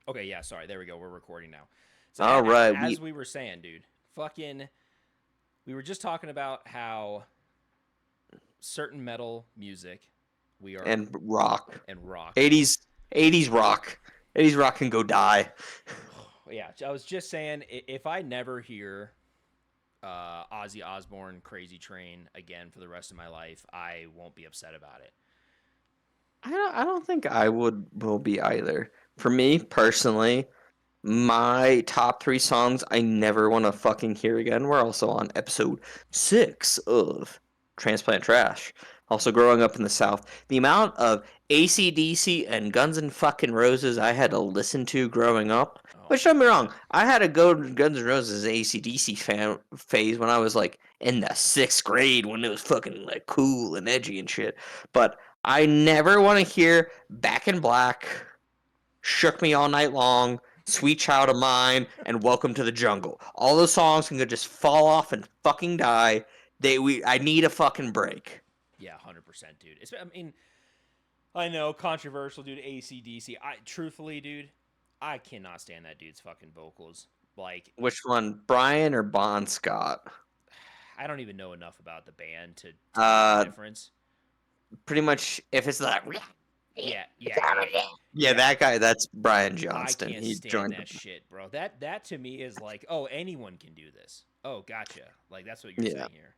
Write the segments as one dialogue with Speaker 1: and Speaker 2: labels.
Speaker 1: Okay, yeah, sorry. There we go. We're recording now. So
Speaker 2: All right,
Speaker 1: as we were saying, dude, fucking, we were just talking about how certain metal music we are
Speaker 2: and rock,
Speaker 1: and rock.
Speaker 2: 80s, 80s rock, 80s rock can go die.
Speaker 1: Yeah, I was just saying if I never hear Ozzy Osbourne Crazy Train again for the rest of my life, I won't be upset about it.
Speaker 2: I don't think I will be either. For me personally, my top three songs I never want to fucking hear again. We're also on episode 6 of Transplant Trash. Also, growing up in the South, the amount of AC/DC and Guns N' fucking Roses I had to listen to growing up.
Speaker 1: Oh
Speaker 2: Which
Speaker 1: my
Speaker 2: don't get me wrong,
Speaker 1: god.
Speaker 2: I had a go Guns N' Roses AC/DC fan phase when I was like in the 6th grade when it was fucking like cool and edgy and shit. But I never want to hear Back in Black, Shook Me All Night Long, Sweet Child of Mine, and Welcome to the Jungle. All those songs can just fall off and fucking die. I need a fucking break.
Speaker 1: Yeah, 100%, dude. I mean, I know, controversial, dude. ACDC. I truthfully, dude, I cannot stand that dude's fucking vocals. Like,
Speaker 2: Which one, Brian or Bon Scott?
Speaker 1: I don't even know enough about the band to tell you the
Speaker 2: Uh,
Speaker 1: difference.
Speaker 2: Pretty much if it's like
Speaker 1: Yeah.
Speaker 2: yeah,
Speaker 1: Yeah.
Speaker 2: that guy, that's Brian
Speaker 1: I
Speaker 2: Johnston.
Speaker 1: can't
Speaker 2: He
Speaker 1: stand
Speaker 2: joined.
Speaker 1: that shit, bro. That to me is like, oh, anyone can do this. Oh, gotcha. Like that's what you're
Speaker 2: Yeah.
Speaker 1: saying here.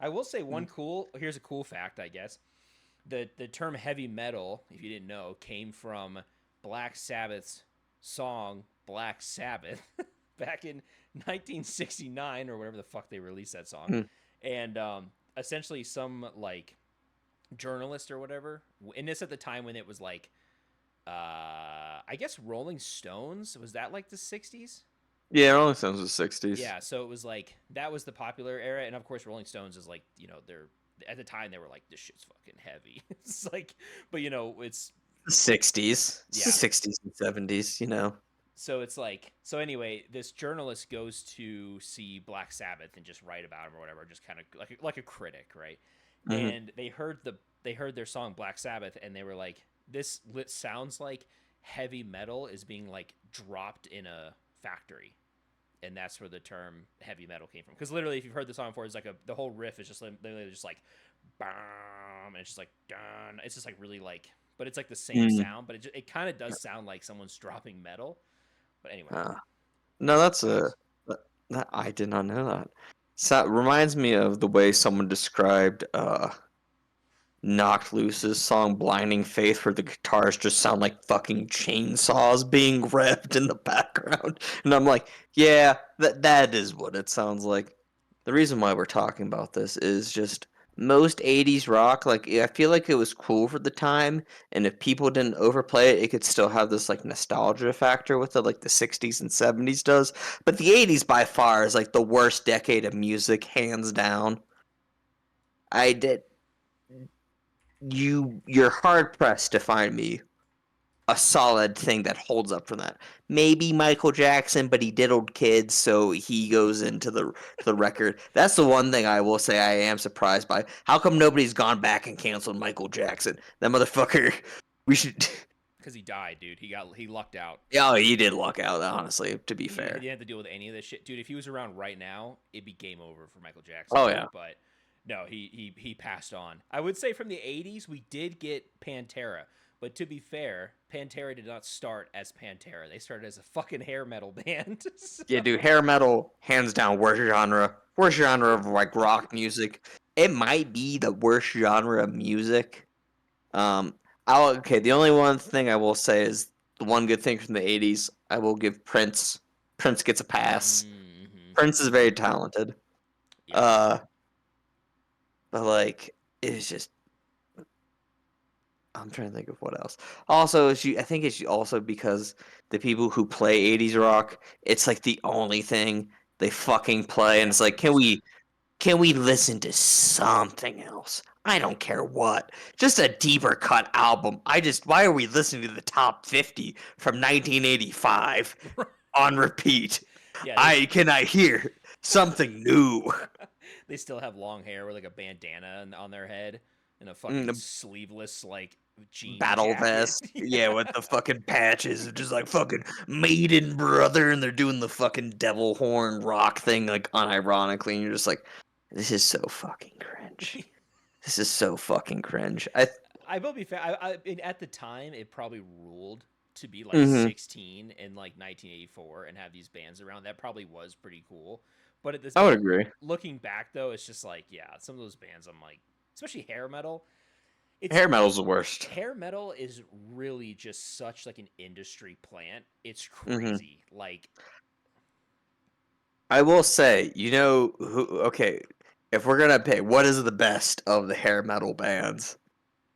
Speaker 1: I will say one cool. Here's a cool fact, I guess. The term heavy metal, if you didn't know, came from Black Sabbath's song Black Sabbath back in 1969 or whatever the fuck they released that song,
Speaker 2: Mm.
Speaker 1: and essentially some like journalist or whatever, and this at the time when it was like, I guess Rolling Stones, was that like the 60s?
Speaker 2: Yeah, Rolling Stones was 60s.
Speaker 1: Yeah, so it was like that was the popular era, and of course Rolling Stones is like, they're at the time they were like, this shit's fucking heavy. It's like, but it's,
Speaker 2: The 60s. It's the
Speaker 1: yeah.
Speaker 2: 60s and 70s.
Speaker 1: So it's like, so anyway, this journalist goes to see Black Sabbath and just write about him or whatever, just kind of like a critic, right?
Speaker 2: Hmm.
Speaker 1: And they heard their song Black Sabbath, and they were like, this sounds like heavy metal is being like dropped in a factory, and that's where the term heavy metal came from. Because literally, if you've heard the song before, it's like the whole riff is just literally just like, bam, and it's just like dun. It's just like really like, but it's like the same
Speaker 2: Mm.
Speaker 1: sound, but it kind of does sound like someone's dropping metal. But anyway,
Speaker 2: Uh, no,
Speaker 1: fun
Speaker 2: that's
Speaker 1: facts.
Speaker 2: I did not know that. So it reminds me of the way someone described Knocked Loose's song Blinding Faith, where the guitars just sound like fucking chainsaws being revved in the background. And I'm like, yeah, that is what it sounds like. The reason why we're talking about this is just most 80s rock, like I feel like it was cool for the time, and if people didn't overplay it, it could still have this like nostalgia factor with it, like the 60s and 70s does. But the 80s by far is like the worst decade of music, hands down. I did you're hard pressed to find me a solid thing that holds up from that. Maybe Michael Jackson, but he diddled kids, so he goes into the record. That's the one thing I will say I am surprised by. How come nobody's gone back and canceled Michael Jackson? That motherfucker. We should.
Speaker 1: Because he died, dude. He lucked out.
Speaker 2: Oh, he did luck out. Honestly, to be
Speaker 1: He
Speaker 2: fair.
Speaker 1: didn't have to deal with any of this shit, dude. If he was around right now, it'd be game over for Michael Jackson.
Speaker 2: Oh yeah.
Speaker 1: But no, he passed on. I would say from the '80s we did get Pantera, but to be fair, Pantera did not start as Pantera. They started as a fucking hair metal band. So,
Speaker 2: Yeah, dude. Hair metal, hands down, worst genre. Worst genre of like rock music. It might be the worst genre of music. Um, okay. The only one thing I will say is the one good thing from the '80s. I will give Prince. Prince gets a pass.
Speaker 1: mm-hmm.
Speaker 2: Prince is very talented.
Speaker 1: Yeah,
Speaker 2: Uh, but like it's just I'm trying to think of what else. Also, I think it's also because the people who play '80s rock, it's like the only thing they fucking play, and
Speaker 1: yeah,
Speaker 2: it's like,
Speaker 1: 100%.
Speaker 2: can we listen to something else? I don't care what. Just a deeper cut album. Why are we listening to the top 50 from 1985 on repeat?
Speaker 1: Yeah,
Speaker 2: I hear something new.
Speaker 1: they still have long hair with like a bandana on their head and a fucking
Speaker 2: Mm,
Speaker 1: sleeveless like jean
Speaker 2: battle
Speaker 1: jacket.
Speaker 2: vest. Yeah,
Speaker 1: Yeah.
Speaker 2: with the fucking patches, and just like fucking Maiden brother, and they're doing the fucking devil horn rock thing like unironically, and you're just like, this is so fucking cringe. This is so fucking cringe.
Speaker 1: I will be fair. And at the time, it probably ruled to be like
Speaker 2: Mhm.
Speaker 1: 16 in like 1984 and have these bands around. That probably was pretty cool. But at this,
Speaker 2: I would agree.
Speaker 1: looking back though, it's just like, yeah, some of those bands, I'm like, especially hair metal. It's
Speaker 2: Hair metal's the worst.
Speaker 1: hair metal is really just such like an industry plant. It's
Speaker 2: Mhm.
Speaker 1: crazy. Like,
Speaker 2: I will say, you know who? Okay, if we're gonna pick, what is the best of the hair metal bands?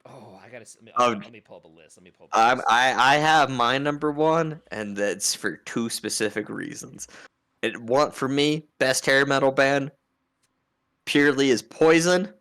Speaker 1: oh, I gotta. Hold
Speaker 2: Of
Speaker 1: on, let me pull up a list. Let me pull up a list.
Speaker 2: I have my number one, and that's for two specific reasons. It one for me, best hair metal band purely is Poison,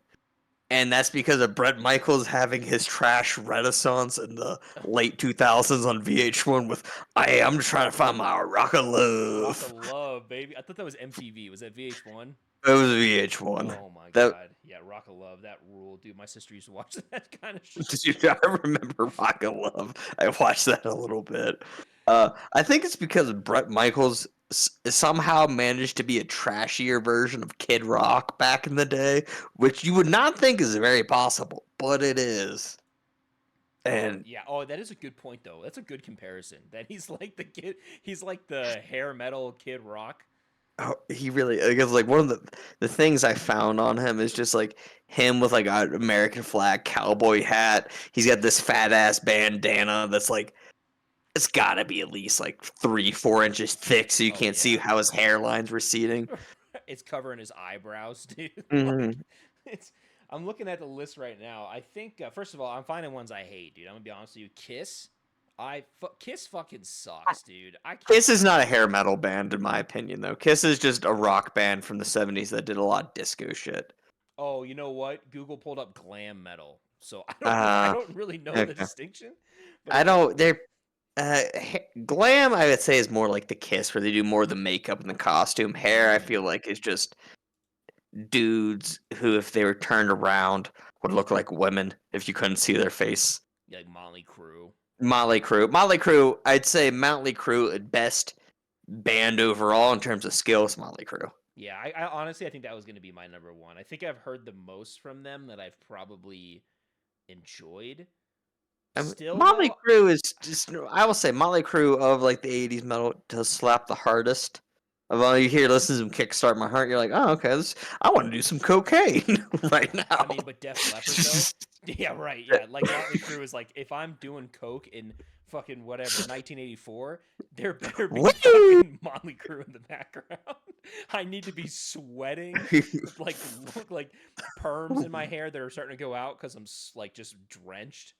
Speaker 2: and that's because of Bret Michaels having his trash renaissance in the late 2000s on VH1 with I'm just trying to find my rock of
Speaker 1: Rock of
Speaker 2: love.
Speaker 1: Love, baby. I thought that was MTV. Was that VH1?
Speaker 2: It was VH1.
Speaker 1: Oh my
Speaker 2: That
Speaker 1: god. Yeah, Rock of Love. That rule. Dude, my sister used to watch that kind of shit.
Speaker 2: Dude, I remember Rock of Love. I watched that a little bit. I think it's because Bret Michaels somehow managed to be a trashier version of Kid Rock back in the day, which you would not think is very possible, but it is.
Speaker 1: Oh,
Speaker 2: And
Speaker 1: yeah. Oh, that is a good point though. That's a good comparison. That he's like the kid, he's like the hair metal Kid Rock.
Speaker 2: oh, he really, because like one of the things I found on him is just like him with like an American flag cowboy hat. He's got this fat ass bandana that's like it's got to be at least like 3 4 inches thick, so you
Speaker 1: Oh
Speaker 2: can't see
Speaker 1: yeah.
Speaker 2: how his hairline's receding.
Speaker 1: It's covering his eyebrows, dude. Like
Speaker 2: Hmm.
Speaker 1: it's I'm looking at the list right now. I think first of all, I'm finding ones I hate, dude. I'm gonna be honest with you. Kiss, Kiss fucking sucks, dude. I can't.
Speaker 2: Kiss is not a hair metal band, in my opinion, though. Kiss is just a rock band from the '70s that did a lot of disco shit.
Speaker 1: Oh, you know what? Google pulled up glam metal, so I
Speaker 2: Uh,
Speaker 1: don't really know the
Speaker 2: okay.
Speaker 1: distinction, but
Speaker 2: I
Speaker 1: it's
Speaker 2: don't. They're glam. I would say is more like the Kiss, where they do more of the makeup and the costume. Hair, I feel
Speaker 1: mm,
Speaker 2: like is just dudes who, if they were turned around, would look like women if you couldn't see their face.
Speaker 1: yeah, like Motley Crue.
Speaker 2: Motley Crue. Motley Crue, I'd say Motley Crue at best band overall in terms of skills, Motley Crue.
Speaker 1: Yeah, I honestly I think that was gonna be my number one. I think I've heard the most from them that I've probably enjoyed. Still
Speaker 2: Motley
Speaker 1: though,
Speaker 2: Crue is just, I will say, Motley Crue of like the '80s metal does slap the hardest. Of all you hear, listen to them kickstart my heart. You're like, oh, okay, I want to do some cocaine right
Speaker 1: I
Speaker 2: now.
Speaker 1: mean, but Def Leppard though, yeah, right, yeah. Like Motley Crue is like, if I'm doing coke in fucking whatever 1984, there better be
Speaker 2: Woo!
Speaker 1: fucking Motley Crue in the background. I need to be sweating, like look like perms in my hair that are starting to go out because I'm like just drenched.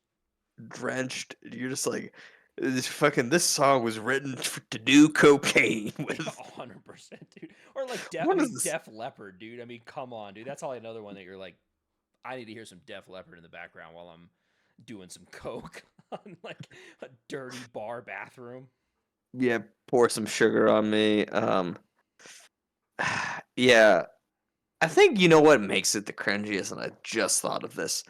Speaker 2: Drenched. You're just like, this song was written to do cocaine
Speaker 1: Yeah,
Speaker 2: with.
Speaker 1: 100%, dude. Or like, I
Speaker 2: What is
Speaker 1: mean,
Speaker 2: this?
Speaker 1: Def Leppard, dude. I mean, come on, dude. That's all another one that you're like, I need to hear some Def Leppard in the background while I'm doing some coke on like a dirty bar bathroom.
Speaker 2: Yeah, pour some sugar on me. Yeah, I think you know what makes it the cringiest, and I just thought of this.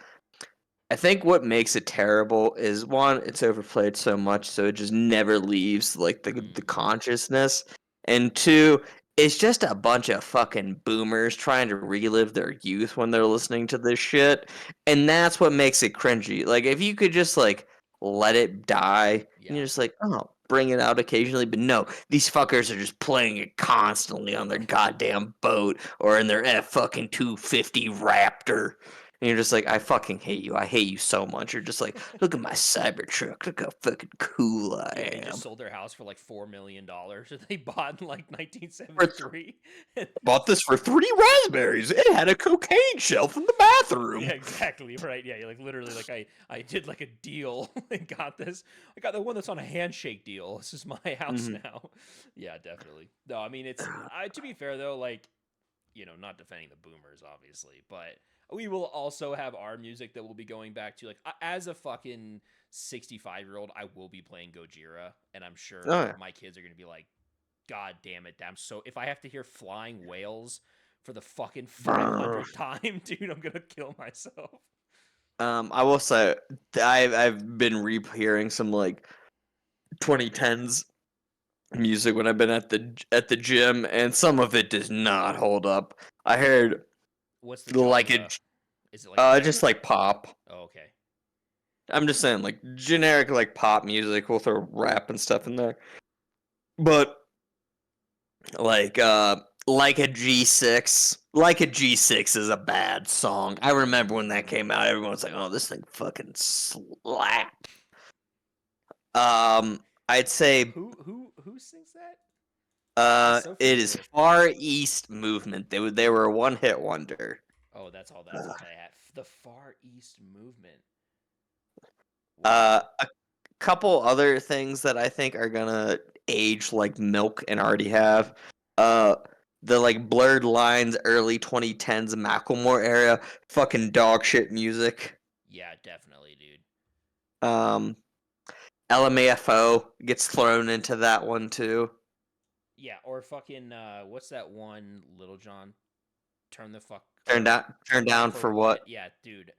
Speaker 2: I think what makes it terrible is one, it's overplayed so much, so it just never leaves like the
Speaker 1: Mm,
Speaker 2: consciousness, and two, it's just a bunch of fucking boomers trying to relive their youth when they're listening to this shit, and that's what makes it cringy. Like if you could just like let it die, and
Speaker 1: yeah.
Speaker 2: you're just like, oh, bring it out occasionally, but no, these fuckers are just playing it constantly on their goddamn boat or in their F fucking 250 Raptor. And you're just like, I fucking hate you. I hate you so much. You're just like, look at my Cybertruck. Look how fucking cool
Speaker 1: Yeah,
Speaker 2: I
Speaker 1: they just
Speaker 2: am.
Speaker 1: sold their house for like $4 million that they bought in like
Speaker 2: For
Speaker 1: 1973.
Speaker 2: Bought this for 3 raspberries. It had a cocaine shelf in the
Speaker 1: Yeah,
Speaker 2: bathroom.
Speaker 1: exactly. Right. Yeah, like literally like I did like a deal and got this. I got the one that's on a handshake deal. This is my house
Speaker 2: Hmm.
Speaker 1: now. Yeah, definitely. No, I mean it's to be fair though, like, not defending the boomers obviously, but we will also have our music that we'll be going back to. Like as a fucking 65-year-old, I will be playing Gojira, and I'm
Speaker 2: Oh
Speaker 1: sure
Speaker 2: yeah.
Speaker 1: my kids are going to be like, God damn it, I'm so if I have to hear flying whales for the fucking
Speaker 2: Brr.
Speaker 1: 500th time, dude, I'm gonna kill myself.
Speaker 2: I will say I've been rehearing some like 2010s music when I've been at the gym, and some of it does not hold up. I heard
Speaker 1: What's the
Speaker 2: like
Speaker 1: genre? Is it like rap?
Speaker 2: just like pop.
Speaker 1: Oh, okay.
Speaker 2: I'm just saying like generic like pop music. We'll throw rap and stuff in there, but like like a G6. Like a G6 is a bad song. I remember when that came out, everyone was like, "Oh, this thing fucking slap." I'd say
Speaker 1: Who sings that? That's so
Speaker 2: it is
Speaker 1: familiar.
Speaker 2: Far East Movement. They were a one hit wonder.
Speaker 1: Oh, that's all
Speaker 2: Uh,
Speaker 1: they had. The Far East Movement. Wow.
Speaker 2: a couple other things that I think are gonna age like milk and already have. Uh, the like Blurred Lines early 2010s Macklemore era, fucking dog shit music.
Speaker 1: Yeah, definitely, dude.
Speaker 2: Um, LMAFO gets thrown into that one too.
Speaker 1: Yeah, or fucking what's that one Little John? Turn the fuck
Speaker 2: Turn
Speaker 1: turn down
Speaker 2: down
Speaker 1: for
Speaker 2: for
Speaker 1: what?
Speaker 2: what?
Speaker 1: Yeah, dude.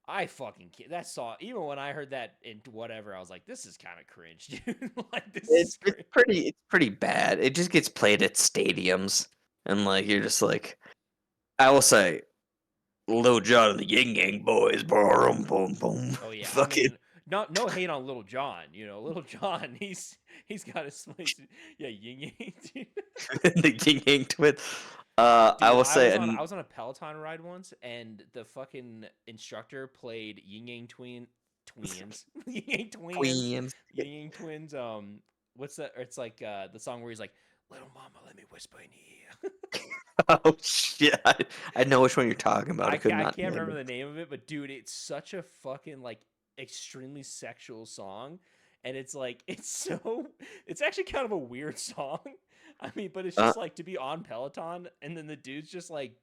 Speaker 1: I fucking that song. Even when I heard that in whatever, I was like, "This is kind of cringe, dude. Like, this is cringe."
Speaker 2: It's pretty bad. It just gets played at stadiums, and like you're just like, I will say, Lil Jon and the Yin Yang Boys, boom, boom, boom,
Speaker 1: Oh yeah, I
Speaker 2: fucking
Speaker 1: mean, no hate on Little John. You know, Little John, he's got his place. Yeah, Ying Yang, dude.
Speaker 2: the Yin Yang Twin. I
Speaker 1: Dude,
Speaker 2: will say,
Speaker 1: I was on a Peloton ride once, and the fucking instructor played Ying Yang Tweens, Ying Yang Twins,
Speaker 2: Queens.
Speaker 1: Ying Yang Twins. What's that? It's like the song where he's like, "Little mama, let me whisper in your ear."
Speaker 2: Oh shit! I know which one you're talking about. I could
Speaker 1: I
Speaker 2: not
Speaker 1: can't
Speaker 2: name
Speaker 1: remember
Speaker 2: it.
Speaker 1: the name of it, but dude, it's such a fucking like extremely sexual song, and it's like it's actually kind of a weird song. I mean, but it's
Speaker 2: Uh,
Speaker 1: just like to be on Peloton, and then the dude's just like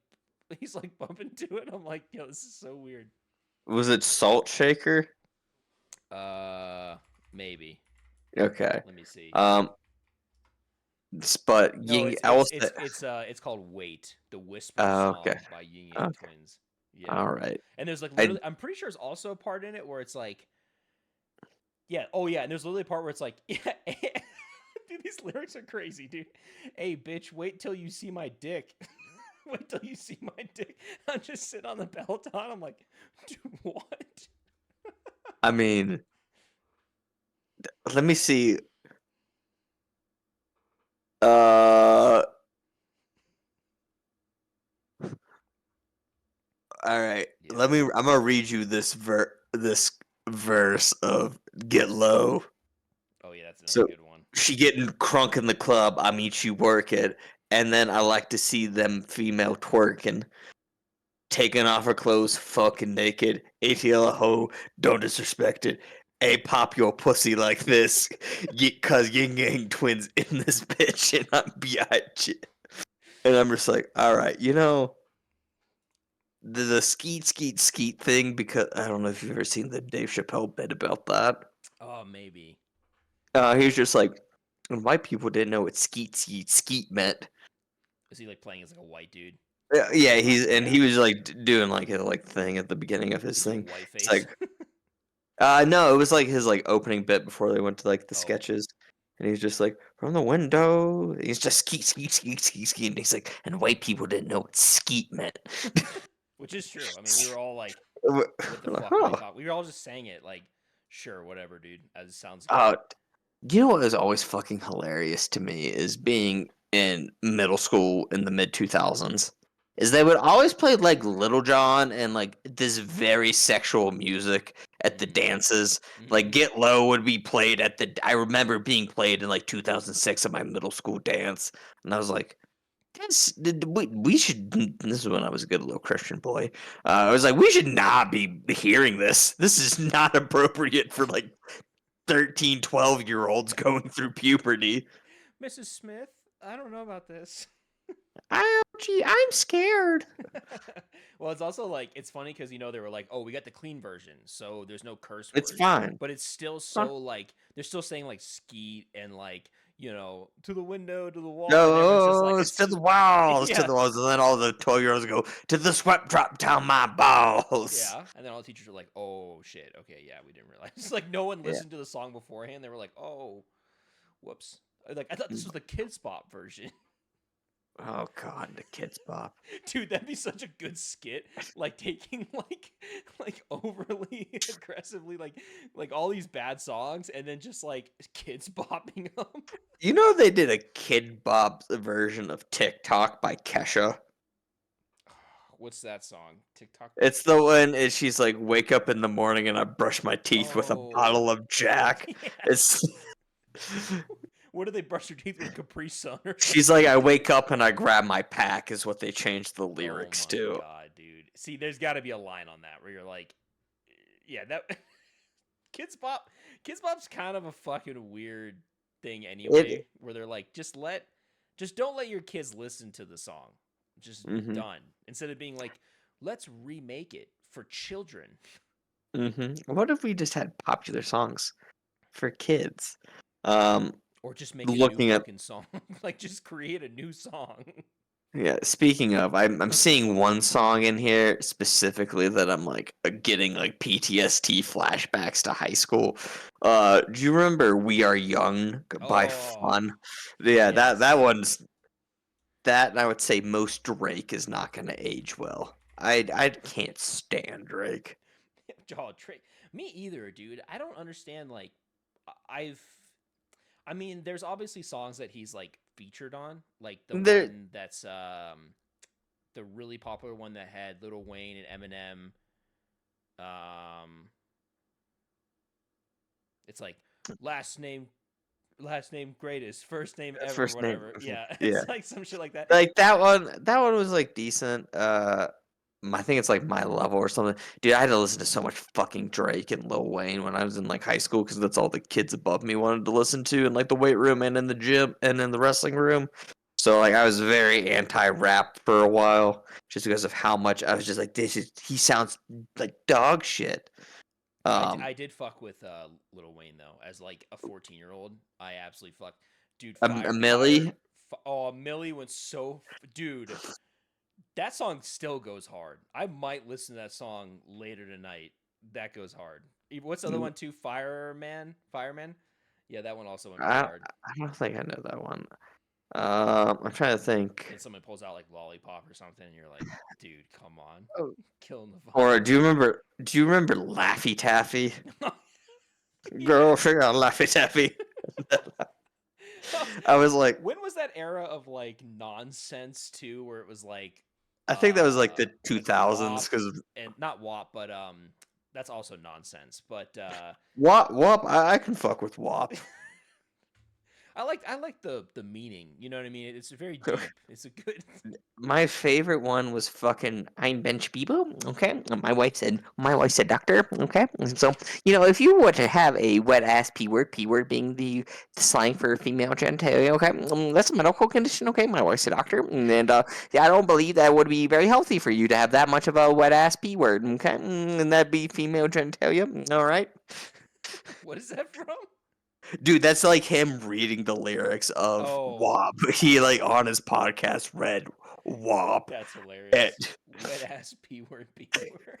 Speaker 1: he's like bumping to it. I'm like, yo, this is so weird.
Speaker 2: was it Salt Shaker?
Speaker 1: Uh, maybe.
Speaker 2: Okay.
Speaker 1: Let me see.
Speaker 2: Um, but
Speaker 1: No,
Speaker 2: Ying, I will say,
Speaker 1: it's called "Wait," the whisper
Speaker 2: okay,
Speaker 1: song by Yin Yang
Speaker 2: okay,
Speaker 1: Twins. Yeah,
Speaker 2: all right.
Speaker 1: and there's like
Speaker 2: I
Speaker 1: literally, I'm pretty sure there's also a part in it where it's like yeah. Oh yeah. And there's literally a part where it's like, yeah, dude, these lyrics are crazy, dude. Hey, bitch, wait till you see my dick. Wait till you see my dick. I'm just sitting on the Peloton. I'm like, dude, what?
Speaker 2: I mean, let me see. Uh, all right.
Speaker 1: Yeah.
Speaker 2: Let me. I'm gonna read you this verse of "Get Low."
Speaker 1: Oh yeah, that's another
Speaker 2: So
Speaker 1: good one.
Speaker 2: she getting crunk in the club. I mean, she work it, and then I like to see them female twerking, taking off her clothes, fucking naked. ATL a hoe, don't disrespect it. A pop your pussy like this, cause Yin Yang Twins in this bitch, and I'm biatch. And I'm just like, all right, the skeet thing, because I don't know if you've ever seen the Dave Chappelle bit about that.
Speaker 1: Oh, maybe.
Speaker 2: He was just like, and white people didn't know what skeet meant.
Speaker 1: Is he like playing as like a white dude?
Speaker 2: Yeah,
Speaker 1: Yeah.
Speaker 2: he was like doing like a like thing at the beginning of his
Speaker 1: He's like
Speaker 2: thing. It's
Speaker 1: whiteface.
Speaker 2: like, no, it was like his like opening bit before they went to like the
Speaker 1: Oh,
Speaker 2: sketches, and he's just like from the window. He's just skeet, and he's like, and white people didn't know what skeet meant.
Speaker 1: which is true. I mean, we were all like, "What the fuck are they
Speaker 2: Huh.
Speaker 1: talking?" We were all just saying it like, "Sure, whatever, dude. As sounds good."
Speaker 2: Uh, you know what is always fucking hilarious to me is being in middle school in the mid 2000s is they would always play like Little John and like this very sexual music at the
Speaker 1: Mm-hmm.
Speaker 2: dances.
Speaker 1: Mm-hmm.
Speaker 2: Like Get Low would be played at the I remember being played in like 2006 at my middle school dance, and I was like, we should. This is when I was a good little Christian boy. I was like, we should not be hearing this. This is not appropriate for like 13, 12-year olds going through puberty.
Speaker 1: Mrs. Smith, I don't know about this.
Speaker 2: Gee, I'm scared.
Speaker 1: well, it's also like it's funny because they were like, "Oh, we got the clean version, so there's no curse
Speaker 2: It's
Speaker 1: words,"
Speaker 2: fine.
Speaker 1: but it's still
Speaker 2: Huh?
Speaker 1: so like they're still saying like skeet and like to the window, to the wall, and everyone's just like,
Speaker 2: Goes
Speaker 1: it's
Speaker 2: to the
Speaker 1: just,
Speaker 2: walls, to
Speaker 1: yeah,
Speaker 2: the walls, and then all the 12-year-olds go to the sweat drop down my balls.
Speaker 1: yeah. And then all the teachers are like, oh shit, okay, yeah, we didn't realize. It's like no one
Speaker 2: Yeah.
Speaker 1: listened to the song beforehand. They were like, oh, whoops. Like I thought this was the Kids Bop version.
Speaker 2: Oh god, the kids pop.
Speaker 1: Dude, that'd be such a good skit. Like taking like overly aggressively like all these bad songs and then just like kids bopping them.
Speaker 2: You know they did a Kid Bop version of TikTok by Kesha.
Speaker 1: What's that song? TikTok by
Speaker 2: It's the
Speaker 1: Kesha?
Speaker 2: one is she's like, wake up in the morning and I brush my teeth with a
Speaker 1: Oh,
Speaker 2: bottle of Jack. It's
Speaker 1: yes. What do they brush their teeth with? Capri Sun or
Speaker 2: she's
Speaker 1: something?
Speaker 2: like, I wake up and I grab my pack is what they changed the
Speaker 1: Oh
Speaker 2: lyrics
Speaker 1: my
Speaker 2: to.
Speaker 1: god, dude. See, there's got to be a line on that where you're like, yeah, that Kids Bop. Kids Bop's kind of a fucking weird thing anyway,
Speaker 2: It
Speaker 1: where they're like, just don't let your kids listen to the song. Just
Speaker 2: hmm
Speaker 1: done. Instead of being like, let's remake it for children,
Speaker 2: What if we just had popular songs for kids? Um
Speaker 1: or just make a new
Speaker 2: looking at
Speaker 1: fucking song. Like, just create a new song.
Speaker 2: Yeah, speaking of, I'm seeing one song in here specifically that I'm like getting like PTSD flashbacks to high school. Do you remember "We Are Young" by
Speaker 1: Oh,
Speaker 2: Fun? Yeah, that
Speaker 1: yes.
Speaker 2: one's that and I would say most Drake is not going to age well. I can't stand Drake.
Speaker 1: Oh, me either, dude. I don't understand. Like, I've I mean, there's obviously songs that he's like featured on, like the
Speaker 2: There,
Speaker 1: one that's the really popular one that had Lil Wayne and Eminem. Um, it's like last name, last name greatest, first name ever,
Speaker 2: first name,
Speaker 1: whatever. Yeah,
Speaker 2: yeah.
Speaker 1: it's like some shit like that.
Speaker 2: Like that one was like decent. I think it's like My Level or something. Dude, I had to listen to so much fucking Drake and Lil Wayne when I was in like high school because that's all the kids above me wanted to listen to in like the weight room and in the gym and in the wrestling room. So like I was very anti-rap for a while just because of how much I was just like he sounds like dog shit.
Speaker 1: I
Speaker 2: Um,
Speaker 1: did fuck with Lil Wayne though, as like a 14-year-old. I absolutely fucked, dude.
Speaker 2: a
Speaker 1: Fire.
Speaker 2: Millie,
Speaker 1: Oh, Millie went so, dude. That song still goes hard. I might listen to that song later tonight. That goes hard. What's the other one too? Fireman. Yeah, that one also went pretty
Speaker 2: I
Speaker 1: hard.
Speaker 2: I don't think I know that one. I'm trying to
Speaker 1: Then
Speaker 2: think.
Speaker 1: someone pulls out like Lollipop or something, and you're like, dude, come on, killing the
Speaker 2: Or
Speaker 1: vibe.
Speaker 2: do you remember Laffy Taffy?
Speaker 1: Yeah.
Speaker 2: Girl, figure out Laffy Taffy. I was like,
Speaker 1: When was that era of like nonsense too, where it was
Speaker 2: I think that was like the
Speaker 1: like
Speaker 2: 2000s
Speaker 1: WAP
Speaker 2: because
Speaker 1: and not WAP, but that's also nonsense. But
Speaker 2: WAP, I can fuck with WAP.
Speaker 1: I like the meaning. You know what I mean? It's very deep. It's a good.
Speaker 2: My favorite one was fucking I'm Bench Bebo. Okay, my wife said doctor. Okay, and so if you were to have a wet ass p word being the slang for female genitalia. Okay, that's a medical condition. Okay, my wife said doctor, and yeah, I don't believe that would be very healthy for you to have that much of a wet ass p word. Okay, and that'd be female genitalia. All right.
Speaker 1: What is that from?
Speaker 2: Dude, that's like him reading the lyrics of
Speaker 1: Oh,
Speaker 2: WAP. He like on his podcast read WAP
Speaker 1: that's
Speaker 2: and
Speaker 1: hilarious. Wet ass p word b word.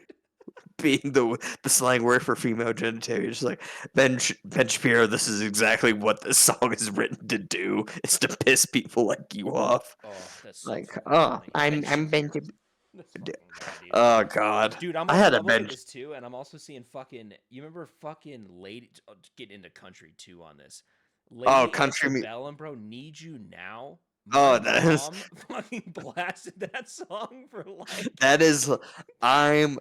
Speaker 2: being the slang word for female genitalia. Just like Ben Shapiro, this is exactly what this song is written to do. Is to piss people like you off.
Speaker 1: Oh, that's so
Speaker 2: Like,
Speaker 1: fucking
Speaker 2: oh,
Speaker 1: funny. Ben
Speaker 2: I'm Ben.
Speaker 1: Shapiro. This fucking guy, dude.
Speaker 2: Oh God,
Speaker 1: Dude,
Speaker 2: I had a
Speaker 1: I'm looking at
Speaker 2: Ben.
Speaker 1: this too, and I'm also seeing fucking. You remember fucking Lady? Get into country too on this.
Speaker 2: Oh,
Speaker 1: Lady
Speaker 2: country.
Speaker 1: Antebellum, bro. Need you now. My
Speaker 2: Oh, that is
Speaker 1: mom fucking blasted that song for like.
Speaker 2: that is. I'm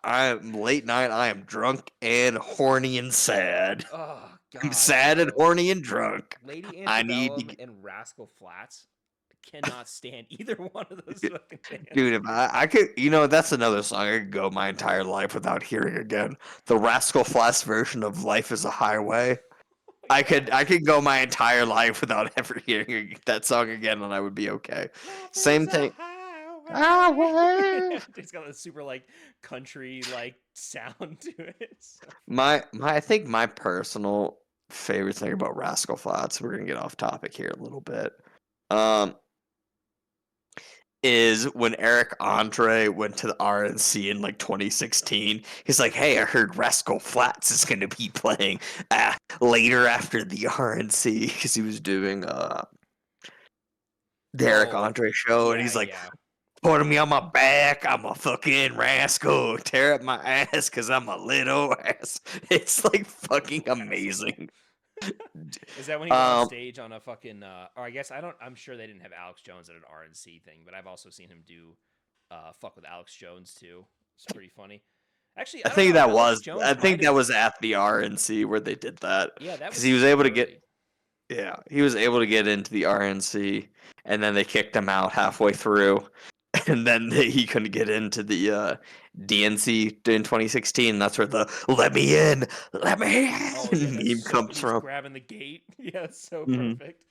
Speaker 2: I'm late night. I am drunk and horny and sad.
Speaker 1: Oh
Speaker 2: I'm
Speaker 1: God,
Speaker 2: sad and
Speaker 1: bro.
Speaker 2: horny and drunk.
Speaker 1: Lady
Speaker 2: I need to
Speaker 1: Antebellum and Rascal Flats cannot stand either one of those
Speaker 2: get,
Speaker 1: fucking bands.
Speaker 2: dude. If I could, that's another song I could go my entire life without hearing again. The Rascal Flatts version of "Life Is a Highway." I
Speaker 1: Yes.
Speaker 2: could go my entire life without ever hearing that song again, and I would be okay.
Speaker 1: Life
Speaker 2: Same
Speaker 1: is a
Speaker 2: thing.
Speaker 1: highway.
Speaker 2: Highway.
Speaker 1: It's got a super like country like sound to it. So
Speaker 2: My I think my personal favorite thing about Rascal Flatts, we're gonna get off topic here a little bit. Um, is when Eric Andre went to the RNC in like 2016. He's like, "Hey, I heard Rascal Flatts is going to be playing later after the RNC because he was doing the Eric
Speaker 1: Oh,
Speaker 2: Andre show, and
Speaker 1: yeah,
Speaker 2: he's like,
Speaker 1: yeah.
Speaker 2: putting me on my back. I'm a fucking rascal. Tear up my ass because I'm a little ass. It's like fucking amazing.
Speaker 1: Is that when he went on
Speaker 2: Um,
Speaker 1: stage on a fucking or I guess I don't I'm sure they didn't have Alex Jones at an RNC thing, but I've also seen him do fuck with Alex Jones too. It's pretty funny. Actually,
Speaker 2: I
Speaker 1: I don't
Speaker 2: think
Speaker 1: know.
Speaker 2: that
Speaker 1: Alex
Speaker 2: was
Speaker 1: Jones
Speaker 2: I
Speaker 1: might
Speaker 2: think
Speaker 1: have
Speaker 2: that was at the RNC where they did that
Speaker 1: yeah, that
Speaker 2: because
Speaker 1: was
Speaker 2: he was able
Speaker 1: super
Speaker 2: to get.
Speaker 1: early.
Speaker 2: Yeah, he was able to get into the RNC, and then they kicked him out halfway through, and then he couldn't get into the DNC in 2016. That's where the let me
Speaker 1: Oh yeah,
Speaker 2: in"
Speaker 1: that's
Speaker 2: meme
Speaker 1: so
Speaker 2: comes
Speaker 1: he's
Speaker 2: from.
Speaker 1: grabbing the gate. Yeah, it's so
Speaker 2: Mhm.
Speaker 1: perfect.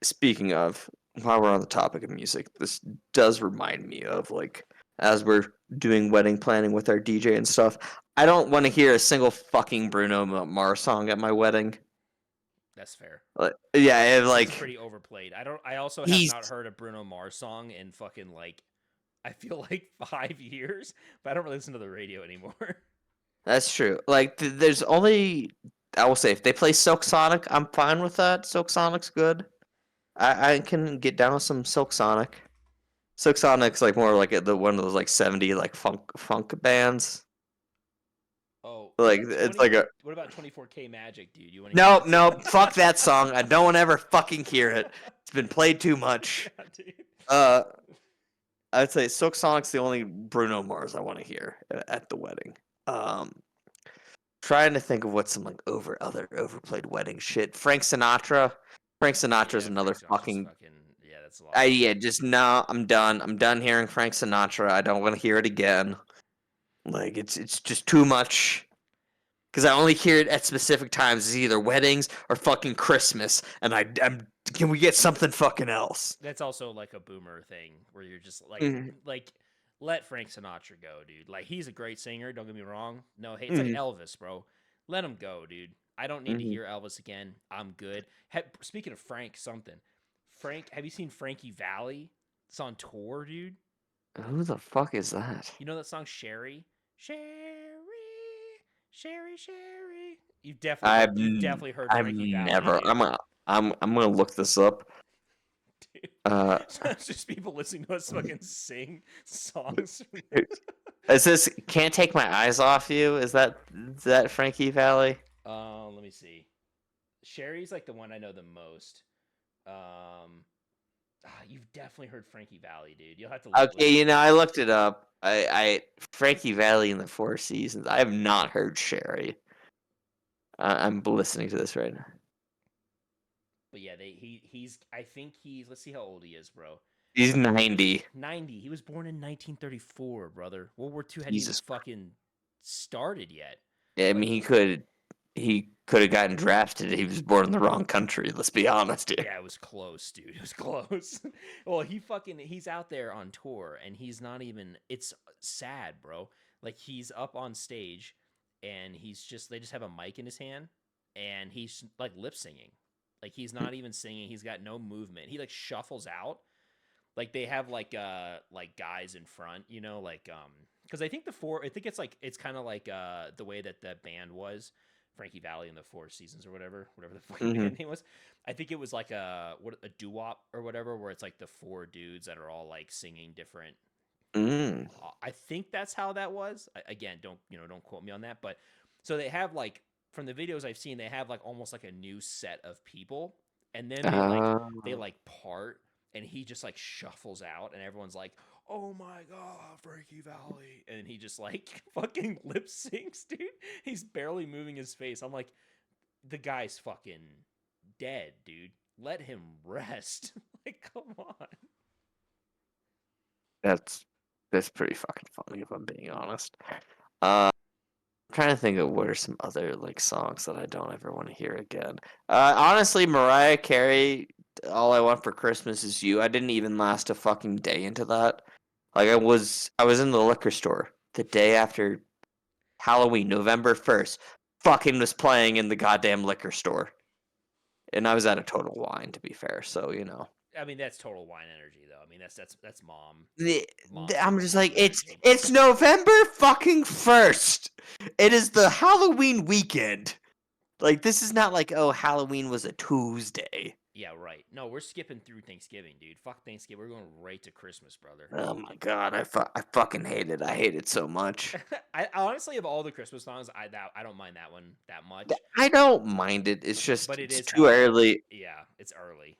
Speaker 2: Speaking of, while we're on the topic of music, this does remind me of like as we're doing wedding planning with our DJ and stuff. I don't want to hear a single fucking Bruno Mars song at my wedding.
Speaker 1: That's fair.
Speaker 2: Yeah,
Speaker 1: He's
Speaker 2: like
Speaker 1: pretty overplayed. I also have
Speaker 2: he's
Speaker 1: not heard a Bruno Mars song in fucking like I feel like 5 years, but I don't really listen to the radio anymore.
Speaker 2: That's true. Like, there's only I will say if they play Silk Sonic, I'm fine with that. Silk Sonic's good. I can get down with some Silk Sonic. Silk Sonic's like more like the one of those like 70 like funk bands.
Speaker 1: Oh, what
Speaker 2: Like
Speaker 1: about
Speaker 2: it's
Speaker 1: 20?
Speaker 2: like a
Speaker 1: 24K Magic, dude? You want to hear
Speaker 2: nope,
Speaker 1: that song?
Speaker 2: nope, fuck that song. I don't want to ever fucking hear it. It's been played too much.
Speaker 1: Yeah, dude.
Speaker 2: Uh, I'd say Silk Sonic's the only Bruno Mars I want to hear at the wedding. Um, Trying to think of what some like other overplayed wedding shit. Frank Sinatra. Frank Sinatra's
Speaker 1: Yeah,
Speaker 2: another
Speaker 1: Frank Sinatra's
Speaker 2: fucking.
Speaker 1: fucking yeah, that's a lot.
Speaker 2: Yeah, just no. I'm done. I'm done hearing Frank Sinatra. I don't want to hear it again. Like it's just too much. Because I only hear it at specific times. It's either weddings or fucking Christmas, and I'm. Can we get something fucking else?
Speaker 1: That's also like a boomer thing where you're just
Speaker 2: Mm-hmm.
Speaker 1: like let Frank Sinatra go, dude. Like he's a great singer, don't get me wrong. No, hey, it's like
Speaker 2: Mm-hmm.
Speaker 1: Elvis, bro. Let him go, dude. I don't need to
Speaker 2: Mm-hmm.
Speaker 1: hear Elvis again. I'm good. Speaking of Frank something. Frank, have you seen Frankie Valley? It's on tour, dude.
Speaker 2: Who the fuck is that?
Speaker 1: You know that song Sherry? Sherry, Sherry, Sherry. You've definitely heard
Speaker 2: I've
Speaker 1: Frankie Valley,
Speaker 2: never.
Speaker 1: dude.
Speaker 2: I'm gonna look this up.
Speaker 1: Dude.
Speaker 2: Uh,
Speaker 1: So it's just people listening to us fucking sing songs.
Speaker 2: Is this "Can't Take My Eyes Off You"? Is that Frankie Valley?
Speaker 1: Let me see. Sherry's like the one I know the most. You've definitely heard Frankie Valley, dude. You'll have to
Speaker 2: Okay,
Speaker 1: listen.
Speaker 2: I looked it up. I Frankie Valley in the Four Seasons. I have not heard Sherry. I'm listening to this right now.
Speaker 1: But yeah, he's I think he's let's see how old he is, bro.
Speaker 2: He's 90.
Speaker 1: 90. He was born in 1934, brother. World War II hadn't even
Speaker 2: Jesus Christ.
Speaker 1: fucking started yet.
Speaker 2: Yeah, I mean,
Speaker 1: Like
Speaker 2: he could have gotten drafted. He was born in the wrong country. Let's be honest here.
Speaker 1: yeah, it was close, dude. It was close. Well, he's out there on tour and he's not even it's sad, bro. Like he's up on stage and they just have a mic in his hand and he's like lip singing. Like he's not even singing. He's got no movement. He like shuffles out. Like they have like guys in front, because I think it's kind of like the way that the band was Frankie Valley in the Four Seasons or whatever the fucking
Speaker 2: Hmm.
Speaker 1: band name was. I think it was like a doo-wop or whatever, where it's like the four dudes that are all like singing different.
Speaker 2: Mm.
Speaker 1: I think that's how that was. Again, don't quote me on that, but so they have like from the videos I've seen, they have like almost like a new set of people, and then they
Speaker 2: Uh,
Speaker 1: like part, and he just like shuffles out, and everyone's like, "Oh my god, Frankie Valley!" And he just like fucking lip syncs, dude. He's barely moving his face. I'm like, the guy's fucking dead, dude. Let him rest. Like, come on.
Speaker 2: that's that's pretty fucking funny if I'm being honest. I'm trying to think of what are some other like songs that I don't ever want to hear again. Honestly, Mariah Carey, "All I Want for Christmas Is You." I didn't even last a fucking day into that. Like I was in the liquor store the day after Halloween, November 1st. fucking was playing in the goddamn liquor store. And I was at a Total Wine, to be fair, so, you know.
Speaker 1: I mean, that's total wine energy, though. I mean, that's mom
Speaker 2: I'm
Speaker 1: super
Speaker 2: just
Speaker 1: mom
Speaker 2: like,
Speaker 1: energy.
Speaker 2: it's November fucking 1st. It is the Halloween weekend. Like, this is not like, oh, Halloween was a Tuesday.
Speaker 1: Yeah, right. No, we're skipping through Thanksgiving, dude. Fuck Thanksgiving. We're going right to Christmas, brother.
Speaker 2: Oh my god, I fucking hate it. I hate it so much.
Speaker 1: I honestly, of all the Christmas songs, I don't mind that one that much,
Speaker 2: I don't mind it. It's just
Speaker 1: but it
Speaker 2: it's
Speaker 1: is
Speaker 2: too
Speaker 1: hella.
Speaker 2: early.
Speaker 1: Yeah, it's early.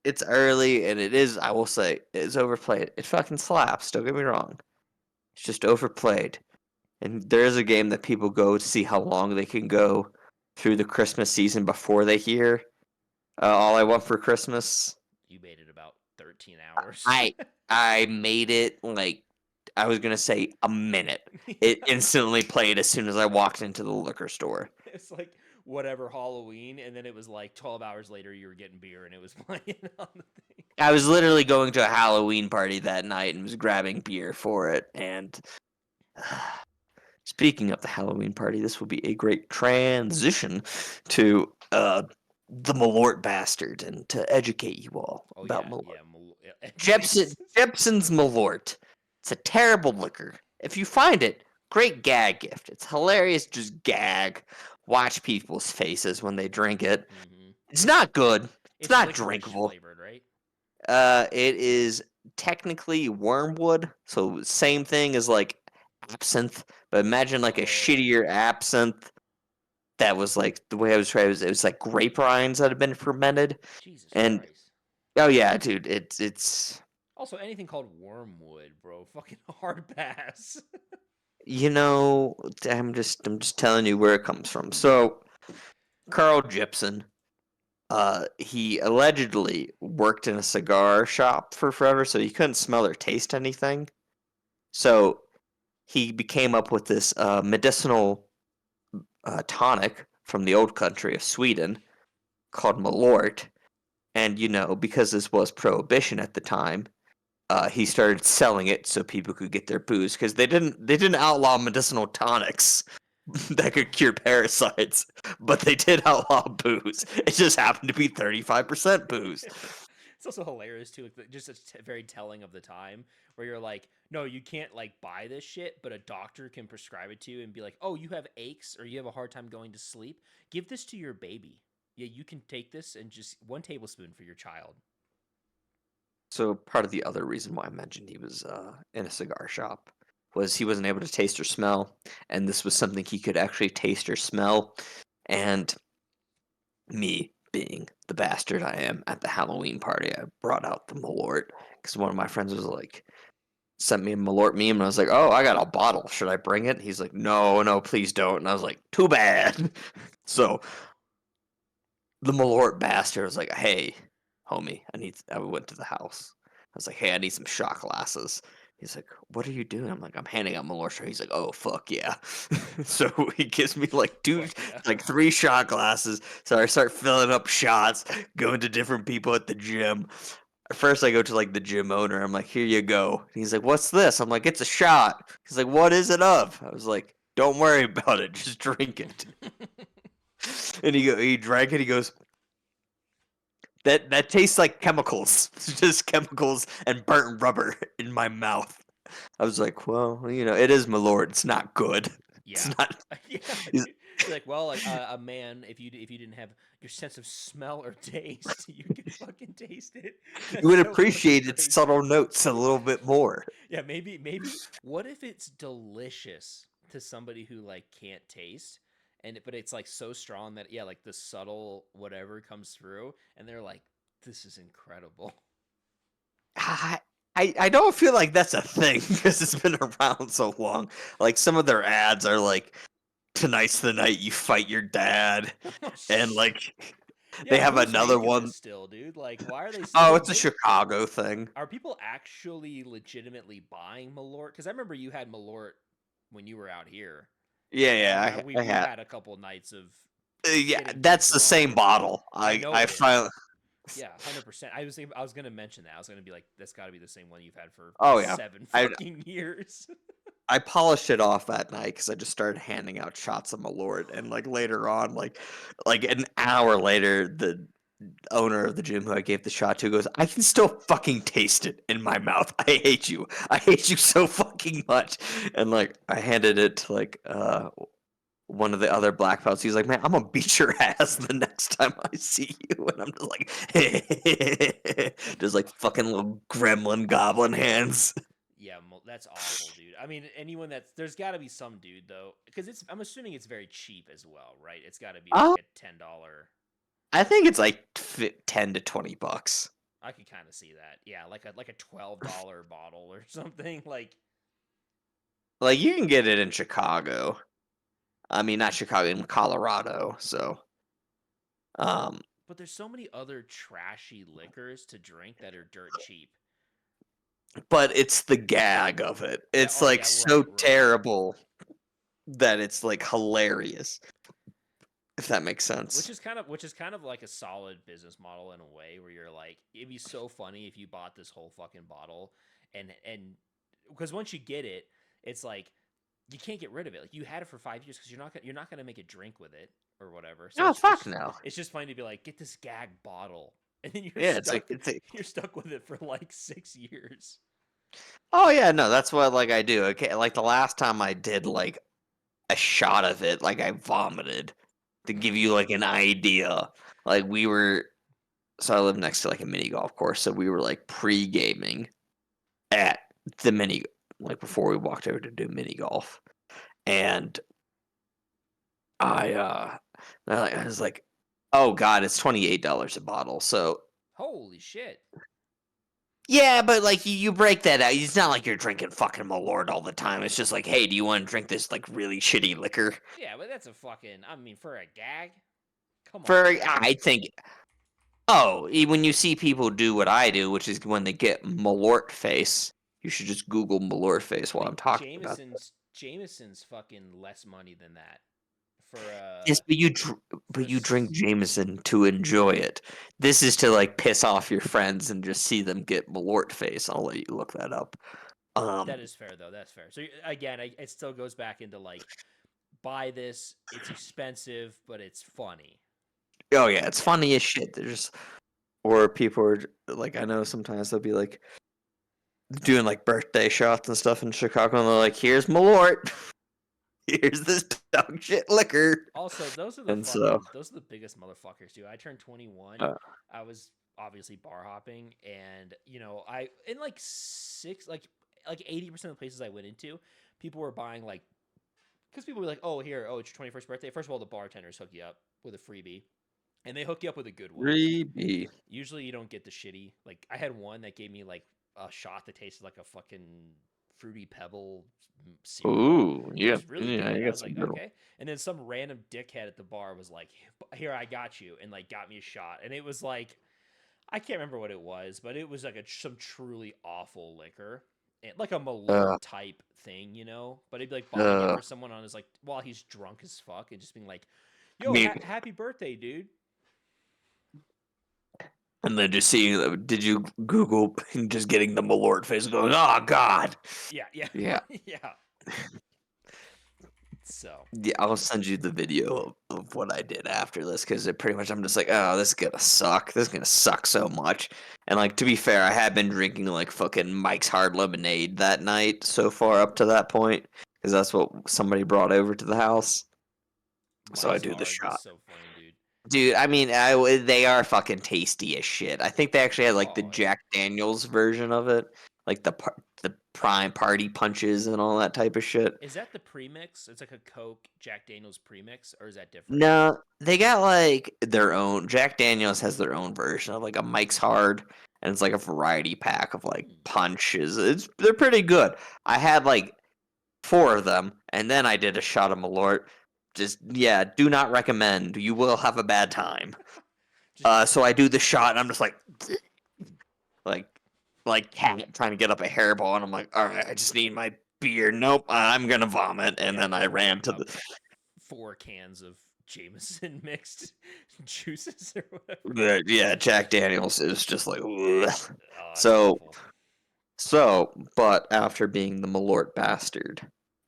Speaker 2: It's early, and it is. I will say, it's overplayed. It fucking slaps. Don't get me wrong. It's just overplayed. And there is a game that people go to see how long they can go through the Christmas season before they hear "All I Want for Christmas."
Speaker 1: You made it about 13 hours.
Speaker 2: I I made it like I was gonna say a minute. It
Speaker 1: Yeah.
Speaker 2: instantly played as soon as I walked into the liquor store.
Speaker 1: It's like whatever Halloween, and then it was like 12 hours later you were getting beer and it was playing on the thing.
Speaker 2: I was literally going to a Halloween party that night and was grabbing beer for it. And speaking of the Halloween party, this will be a great transition to the Malort bastard and to educate you all
Speaker 1: Oh
Speaker 2: about
Speaker 1: yeah,
Speaker 2: Malort.
Speaker 1: yeah, educate.
Speaker 2: Jepson's Malort. It's a terrible liquor. If you find it, great gag gift. It's hilarious. Just gag. Watch people's faces when they drink it.
Speaker 1: Hmm.
Speaker 2: It's not good. It's
Speaker 1: It's
Speaker 2: not
Speaker 1: licorice
Speaker 2: drinkable.
Speaker 1: flavored, right?
Speaker 2: It is technically wormwood, so same thing as like absinthe, but imagine like a
Speaker 1: Oh,
Speaker 2: shittier absinthe that was like the way I was trying. It was like grape rinds that had been fermented,
Speaker 1: Jesus
Speaker 2: and
Speaker 1: Christ.
Speaker 2: oh yeah, dude, it's
Speaker 1: Also, anything called wormwood, bro, fucking hard pass.
Speaker 2: you know I'm just telling you where it comes from. So Carl Gibson, he allegedly worked in a cigar shop for forever, so he couldn't smell or taste anything. So he became up with this medicinal tonic from the old country of Sweden called Malort. And, you know, because this was prohibition at the time, he started selling it so people could get their booze because they didn't outlaw medicinal tonics that could cure parasites, but they did outlaw booze. It just happened to be 35% booze.
Speaker 1: It's also hilarious too, just very telling of the time where you're like, no, you can't like buy this shit, but a doctor can prescribe it to you and be like, oh, you have aches or you have a hard time going to sleep. Give this to your baby. Yeah, you can take this and just 1 tablespoon for your child.
Speaker 2: So part of the other reason why I mentioned he was in a cigar shop was he wasn't able to taste or smell, and this was something he could actually taste or smell. And me being the bastard I am at the Halloween party, I brought out the Malort because one of my friends was like, sent me a Malort meme, and I was like, "Oh, I got a bottle. Should I bring it?" He's like, "No, no, please don't." And I was like, "Too bad." So the Malort bastard was like, "Hey, homie, I went to the house. I was like, "Hey, I need some shot glasses." He's like, "What are you doing?" I'm like, "I'm handing out Malort." He's like, "Oh, fuck yeah." So he gives me
Speaker 1: Fuck yeah.
Speaker 2: like 3 shot glasses. So I start filling up shots, going to different people at the gym. At first, I go to like the gym owner. I'm like, "Here you go." He's like, "What's this?" I'm like, "It's a shot." He's like, "What is it of?" I was like, "Don't worry about it. Just drink it." And he drank it. He goes, that tastes like chemicals. It's just chemicals and burnt rubber in my mouth. I was like, well, you know, it is my lord. It's not good. It's
Speaker 1: Yeah.
Speaker 2: not.
Speaker 1: Yeah,
Speaker 2: He's,
Speaker 1: dude. You're like, well, like a man, if you didn't have your sense of smell or taste, you could fucking taste it.
Speaker 2: you
Speaker 1: That's
Speaker 2: would
Speaker 1: so fucking
Speaker 2: appreciate its
Speaker 1: crazy.
Speaker 2: subtle notes a little bit more.
Speaker 1: Yeah, maybe. What if it's delicious to somebody who like can't taste, and but it's like so strong that yeah, like the subtle whatever comes through, and they're like, this is incredible.
Speaker 2: I, I don't feel like that's a thing because it's been around so long. Like some of their ads are like, "Tonight's the night you fight your dad," and like they
Speaker 1: Yeah,
Speaker 2: have
Speaker 1: who's
Speaker 2: another
Speaker 1: making
Speaker 2: one.
Speaker 1: this still, dude? Like, why are they
Speaker 2: Oh,
Speaker 1: still
Speaker 2: it's a
Speaker 1: make?
Speaker 2: Chicago thing.
Speaker 1: Are people actually legitimately buying Malort? Because I remember you had Malort when you were out here.
Speaker 2: Yeah,
Speaker 1: And
Speaker 2: yeah,
Speaker 1: we
Speaker 2: I
Speaker 1: we
Speaker 2: had.
Speaker 1: had a couple nights of
Speaker 2: Yeah,
Speaker 1: getting
Speaker 2: that's
Speaker 1: pissed
Speaker 2: the
Speaker 1: on
Speaker 2: same
Speaker 1: it.
Speaker 2: bottle.
Speaker 1: I
Speaker 2: I
Speaker 1: know
Speaker 2: I
Speaker 1: it is.
Speaker 2: finally.
Speaker 1: Yeah, 100%. I was gonna mention that. I was gonna be like, that's got to be the same one you've had for
Speaker 2: Oh yeah,
Speaker 1: seven
Speaker 2: I
Speaker 1: fucking years.
Speaker 2: I polished it off that night because I just started handing out shots of Malort, and like later on, like an hour later, the owner of the gym who I gave the shot to goes, I can still fucking taste it in my mouth. I hate you. I hate you so fucking much. And like I handed it to like one of the other black belts. He's like, man, I'm gonna beat your ass the next time I see you. And I'm just like just like fucking little gremlin goblin hands.
Speaker 1: Yeah, that's awful, dude. I mean, anyone that's there's got to be some dude though, because it's I'm assuming it's very cheap as well, right? It's got to be like
Speaker 2: Oh,
Speaker 1: a $10.
Speaker 2: I think it's like 10 to $20.
Speaker 1: I could kind of see that. Yeah, like a $12 bottle or something. Like,
Speaker 2: Like you can get it in Chicago. I mean, not Chicago, in Colorado. So, um,
Speaker 1: but there's so many other trashy liquors to drink that are dirt cheap.
Speaker 2: but it's the gag of it.
Speaker 1: Yeah.
Speaker 2: It's
Speaker 1: Oh
Speaker 2: like
Speaker 1: yeah.
Speaker 2: so
Speaker 1: Right. Right.
Speaker 2: terrible that it's like hilarious. If that makes sense.
Speaker 1: Which is kind of like a solid business model in a way where you're like, it'd be so funny if you bought this whole fucking bottle and because once you get it, it's like you can't get rid of it. Like you had it for 5 years because you're not gonna make a drink with it or whatever. So
Speaker 2: Oh
Speaker 1: it's
Speaker 2: fuck
Speaker 1: it's
Speaker 2: no.
Speaker 1: it's just funny to be like, get this gag bottle, and then you're
Speaker 2: Yeah, it's like
Speaker 1: stuck.
Speaker 2: it's like
Speaker 1: You're stuck with it for like 6 years.
Speaker 2: oh yeah, no, that's what like I do. Okay, like the last time I did like a shot of it, like I vomited. To give you like an idea, like we were so I live next to like a mini golf course, so we were like pre-gaming at the mini like before we walked over to do mini golf. And I I was like, "Oh god, it's $28 a bottle." So,
Speaker 1: Holy shit!
Speaker 2: yeah, but like you break that out. It's not like you're drinking fucking Malort all the time. It's just like, "Hey, do you want to drink this like really shitty liquor?"
Speaker 1: Yeah, but that's a fucking. I mean, for a gag, come on,
Speaker 2: For
Speaker 1: man.
Speaker 2: I think when you see people do what I do, which is when they get Malort face, you should just Google Malort face
Speaker 1: I
Speaker 2: while
Speaker 1: mean,
Speaker 2: I'm talking about that.
Speaker 1: Jameson's fucking less money than that for
Speaker 2: Yes, but
Speaker 1: for a
Speaker 2: you drink Jameson to enjoy it. This is to like piss off your friends and just see them get Malort face. I'll let you look that up.
Speaker 1: that
Speaker 2: Um,
Speaker 1: is fair though. That's fair. So again, it still goes back into like buy this. It's expensive, but it's funny.
Speaker 2: oh yeah, it's
Speaker 1: Yeah.
Speaker 2: funny as shit. There's or people are like I know sometimes they'll be like doing like birthday shots and stuff in Chicago, and they're like, "Here's Malort, here's this dog shit liquor,"
Speaker 1: Also,
Speaker 2: and so
Speaker 1: those are the biggest motherfuckers, dude. I turned 21.
Speaker 2: uh,
Speaker 1: I was obviously bar hopping, and I in like 80% of the places I went into, people were buying like because people were like, oh here, oh it's your 21st birthday. First of all, the bartenders hook you up with a freebie, and they hook you up with a good one.
Speaker 2: 3B.
Speaker 1: Usually, you don't get the shitty. Like I had one that gave me like a shot that tasted like a fucking fruity pebble cereal.
Speaker 2: Ooh,
Speaker 1: It
Speaker 2: yeah,
Speaker 1: was really
Speaker 2: yeah,
Speaker 1: good.
Speaker 2: you
Speaker 1: I
Speaker 2: got
Speaker 1: was
Speaker 2: some
Speaker 1: like,
Speaker 2: good one.
Speaker 1: okay. And then some random dickhead at the bar was like, "Here, I got you," and like got me a shot. And it was like, I can't remember what it was, but it was like some truly awful liquor, like a Malort
Speaker 2: Uh,
Speaker 1: type thing, But he'd be like buying it
Speaker 2: uh,
Speaker 1: for someone on his like while he's drunk as fuck and just being like,
Speaker 2: I
Speaker 1: "Yo,
Speaker 2: mean,
Speaker 1: happy birthday, dude."
Speaker 2: and then just seeing, did you Google just getting the Malort face going, oh God.
Speaker 1: Yeah, yeah,
Speaker 2: Yeah.
Speaker 1: yeah. So
Speaker 2: Yeah, I'll send you the video of what I did after this because it pretty much I'm just like, oh, this is gonna suck. This is gonna suck so much. And like to be fair, I had been drinking like fucking Mike's Hard Lemonade that night so far up to that point because that's what somebody brought over to the house. So I
Speaker 1: Mike's
Speaker 2: do the
Speaker 1: hard. That's
Speaker 2: shot,
Speaker 1: so funny, dude.
Speaker 2: dude. I mean, they are fucking tasty as shit. I think they actually had like the
Speaker 1: Oh yeah.
Speaker 2: Jack Daniels version of it, like the prime party punches and all that type of shit.
Speaker 1: Is that the premix? It's like a Coke Jack Daniels premix, or is that different?
Speaker 2: No, they got like their own. Jack Daniels has their own version of like a Mike's Hard, and it's like a variety pack of like
Speaker 1: Hmm.
Speaker 2: punches. They're pretty good. I had like four of them, and then I did a shot of Malort. Just yeah, do not recommend. You will have a bad time.
Speaker 1: Just
Speaker 2: So I do the shot, and I'm just like like cat trying to get up a hairball, and I'm like, all right, I just need my beer. Nope, I'm gonna vomit, and
Speaker 1: yeah,
Speaker 2: then I
Speaker 1: just
Speaker 2: ran
Speaker 1: vomit
Speaker 2: to
Speaker 1: about
Speaker 2: the
Speaker 1: 4 cans of Jameson mixed juices or whatever.
Speaker 2: yeah, Jack Daniels is just like, ugh.
Speaker 1: Oh, that's
Speaker 2: So,
Speaker 1: awful.
Speaker 2: but after being the Malort bastard,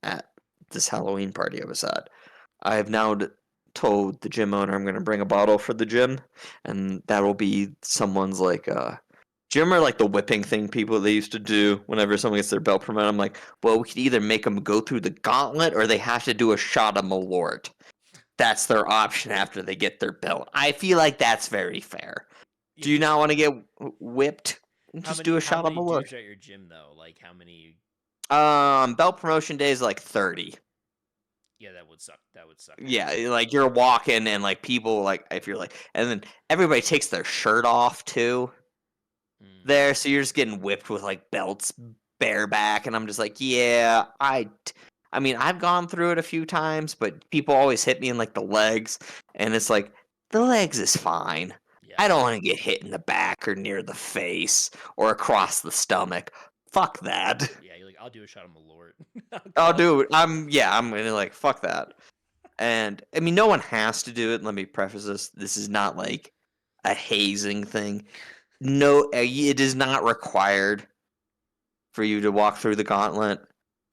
Speaker 2: at this Halloween party I was at. I have now told the gym owner I'm going to bring a bottle for the gym, and that'll be someone's like do you remember like the whipping thing people they used to do whenever someone gets their belt promoted? I'm like, well, we could either make them go through the gauntlet or they have to do a shot of Malort. That's their option after they get their belt. I feel like that's very fair.
Speaker 1: Yeah,
Speaker 2: Do you not want to get whipped?
Speaker 1: how
Speaker 2: Just do
Speaker 1: many
Speaker 2: a
Speaker 1: how
Speaker 2: shot of
Speaker 1: many
Speaker 2: Malort.
Speaker 1: dudes are at your gym though? Like how many?
Speaker 2: Belt promotion day is like 30.
Speaker 1: Yeah, that would suck. That would suck
Speaker 2: Yeah,
Speaker 1: ass.
Speaker 2: like you're walking and like people like if you're like and then everybody takes their shirt off too
Speaker 1: Mm,
Speaker 2: there, so you're just getting whipped with like belts bareback, and I'm just like, yeah, I mean, I've gone through it a few times, but people always hit me in like the legs, and it's like the legs is fine.
Speaker 1: yeah,
Speaker 2: I don't want to get hit in the back or near the face or across the stomach. Fuck that.
Speaker 1: yeah. You're like, I'll do a shot of Malort.
Speaker 2: Oh,
Speaker 1: Call it.
Speaker 2: dude, I'm gonna like fuck that. And I mean, no one has to do it. Let me preface this: this is not like a hazing thing. No, it is not required for you to walk through the gauntlet.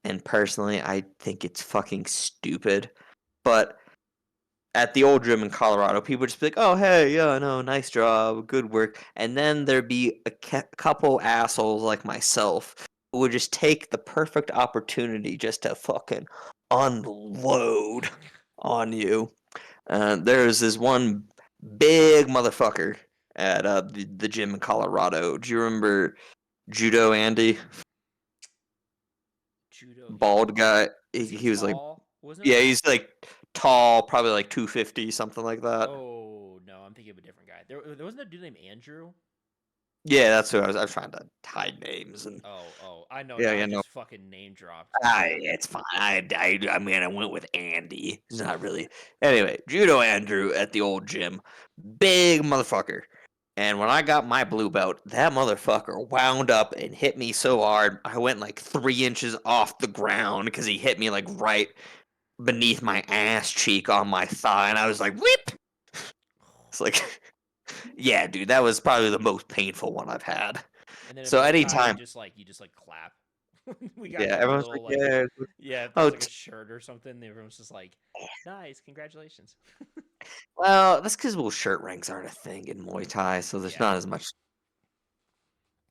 Speaker 2: And personally, I think it's fucking stupid. But at the old gym in Colorado, people would just be like, "Oh, hey, yeah, no, nice job, good work," and then there'd be a couple assholes like myself who would just take the perfect opportunity just to fucking unload on you. There's this one big motherfucker at the gym in Colorado. Do you remember Judo Andy?
Speaker 1: Judo.
Speaker 2: Bald guy.
Speaker 1: Is he
Speaker 2: He was like,
Speaker 1: tall? Wasn't
Speaker 2: yeah,
Speaker 1: it?
Speaker 2: he's like tall, probably like 250, something like that.
Speaker 1: Oh no, I'm thinking of a different guy. There wasn't a dude named Andrew.
Speaker 2: Yeah, that's who I was trying to hide names and
Speaker 1: Oh, I know.
Speaker 2: yeah,
Speaker 1: Now
Speaker 2: yeah,
Speaker 1: I
Speaker 2: no.
Speaker 1: just fucking name dropped. Yeah.
Speaker 2: It's fine. I mean, I went with Andy. It's not really. Anyway, Judo Andrew at the old gym, big motherfucker. And when I got my blue belt, that motherfucker wound up and hit me so hard, I went like 3 inches off the ground because he hit me like right beneath my ass cheek on my thigh, and I was like, whip. It's like, yeah, dude, that was probably the most painful one I've had.
Speaker 1: And then in
Speaker 2: So
Speaker 1: Muay Thai,
Speaker 2: anytime,
Speaker 1: you just like clap. We got
Speaker 2: yeah,
Speaker 1: like a
Speaker 2: everyone's like,
Speaker 1: little like,
Speaker 2: yeah.
Speaker 1: yeah, if
Speaker 2: Oh,
Speaker 1: there's like a shirt or something, everyone's just like, nice, congratulations.
Speaker 2: well, that's because shirt ranks aren't a thing in Muay Thai, so there's
Speaker 1: Yeah.
Speaker 2: not as much.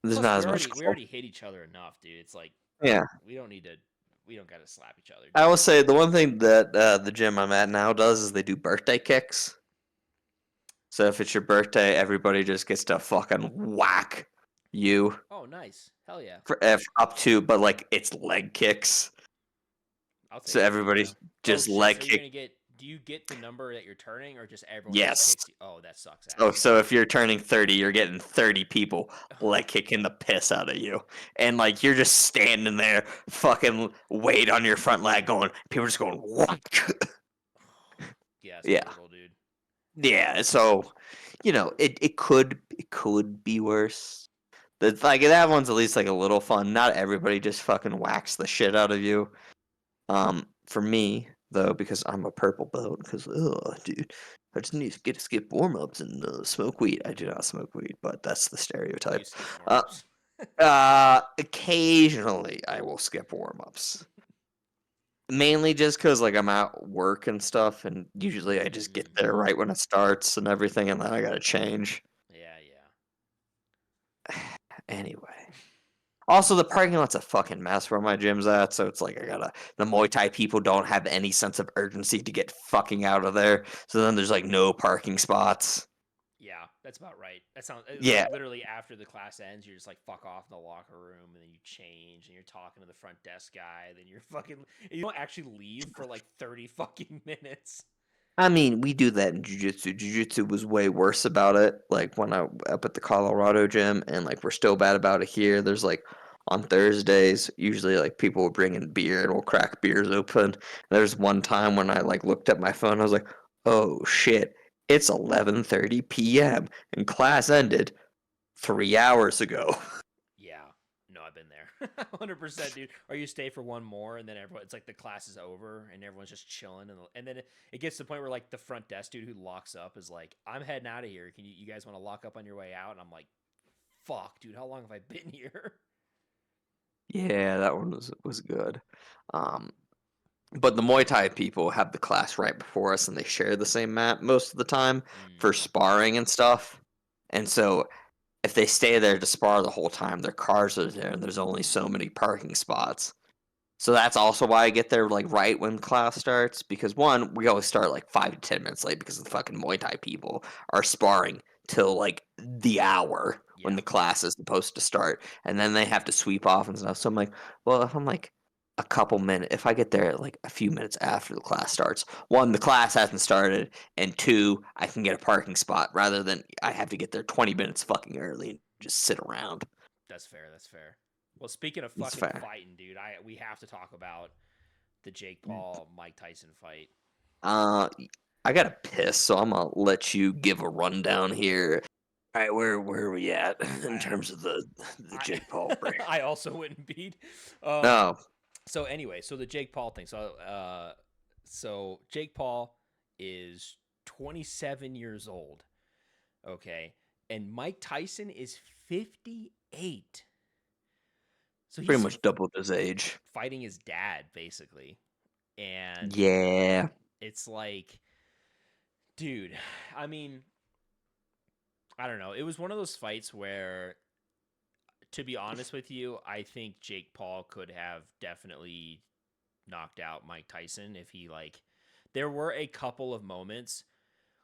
Speaker 2: There's
Speaker 1: Plus,
Speaker 2: not
Speaker 1: we
Speaker 2: as much.
Speaker 1: already hit each other enough, dude. It's like
Speaker 2: Yeah,
Speaker 1: we don't need to. We don't gotta slap each other,
Speaker 2: I
Speaker 1: dude.
Speaker 2: will say the one thing that the gym I'm at now does is they do birthday kicks. So if it's your birthday, everybody just gets to fucking whack you
Speaker 1: Oh, nice. Hell yeah.
Speaker 2: for up to, but like it's leg kicks.
Speaker 1: I'll
Speaker 2: So
Speaker 1: take it, dude.
Speaker 2: everybody's
Speaker 1: Oh
Speaker 2: just
Speaker 1: shit.
Speaker 2: leg
Speaker 1: So you're
Speaker 2: kick.
Speaker 1: gonna get? Do you get the number that you're turning, or just everyone just
Speaker 2: Yes.
Speaker 1: kicks you? Oh, that sucks
Speaker 2: Oh,
Speaker 1: ass.
Speaker 2: so if you're turning 30, you're getting 30 people leg kicking the piss out of you. And like you're just standing there, fucking weight on your front leg going, people are just going, what?
Speaker 1: Yeah, it's
Speaker 2: Yeah.
Speaker 1: brutal, dude.
Speaker 2: Yeah. So, it could be worse. That's like that one's at least like a little fun. Not everybody just fucking whacks the shit out of you. For me though, because I'm a purple belt, because dude, I just need to get to skip warm ups and smoke weed. I do not smoke weed, but that's the
Speaker 1: You
Speaker 2: stereotype.
Speaker 1: skip warm
Speaker 2: Uh,
Speaker 1: ups.
Speaker 2: occasionally I will skip warm ups, mainly just because like I'm at work and stuff, and usually I just get there right when it starts and everything, and then I gotta change.
Speaker 1: Yeah, yeah.
Speaker 2: Anyway. Also, the parking lot's a fucking mess where my gym's at, so it's like the Muay Thai people don't have any sense of urgency to get fucking out of there. So then there's like no parking spots.
Speaker 1: Yeah, that's about right. That sounds like
Speaker 2: Yeah,
Speaker 1: literally after the class ends, you're just like fuck off in the locker room, and then you change, and you're talking to the front desk guy. Then you're fucking. You don't actually leave for like 30 fucking minutes.
Speaker 2: I mean, we do that in jiu-jitsu. Jiu-jitsu was way worse about it, like when I up at the Colorado gym, and like we're still bad about it here. There's like on Thursdays, usually like people will bring in beer and we'll crack beers open. There's one time when I like looked at my phone, I was like, "Oh shit, it's 11:30 p.m. and class ended 3 hours ago."
Speaker 1: Yeah, no, I've been there, 100%, dude. Or you stay for one more, and then everyone, it's like the class is over, and everyone's just chilling, and then it gets to the point where like the front desk dude who locks up is like, "I'm heading out of here. Can you guys want to lock up on your way out?" And I'm like, "Fuck, dude, how long have I been here?"
Speaker 2: Yeah, that one was good. Um, But the Muay Thai people have the class right before us, and they share the same mat most of the time for
Speaker 1: Mm,
Speaker 2: sparring and stuff. And so if they stay there to spar the whole time, their cars are there, and there's only so many parking spots. So that's also why I get there like right when class starts because one, we always start like 5 to 10 minutes late because the fucking Muay Thai people are sparring till like the hour when
Speaker 1: yeah,
Speaker 2: the class is supposed to start, and then they have to sweep off and stuff. So I'm like, well, if I'm like a couple minutes, if I get there like a few minutes after the class starts, one, the class hasn't started, and two, I can get a parking spot rather than I have to get there 20 minutes fucking early and just sit around.
Speaker 1: that's fair. That's fair. Well, speaking of
Speaker 2: It's
Speaker 1: fucking
Speaker 2: fair.
Speaker 1: fighting, dude, we have to talk about the Jake Paul Mike Tyson fight.
Speaker 2: Uh, I gotta piss, so I'm gonna let you give a rundown here. All right, where are we at in
Speaker 1: I
Speaker 2: terms of the
Speaker 1: I
Speaker 2: Jake Paul break?
Speaker 1: I also wouldn't beat. Um.
Speaker 2: No,
Speaker 1: So anyway, so the Jake Paul thing. So Jake Paul is 27 years old. Okay, and Mike Tyson is 58. So
Speaker 2: pretty
Speaker 1: he's
Speaker 2: much doubled his age.
Speaker 1: fighting his dad basically, and
Speaker 2: Yeah.
Speaker 1: it's like, dude. I mean, I don't know. It was one of those fights where, to be honest with you, I think Jake Paul could have definitely knocked out Mike Tyson if he like. There were a couple of moments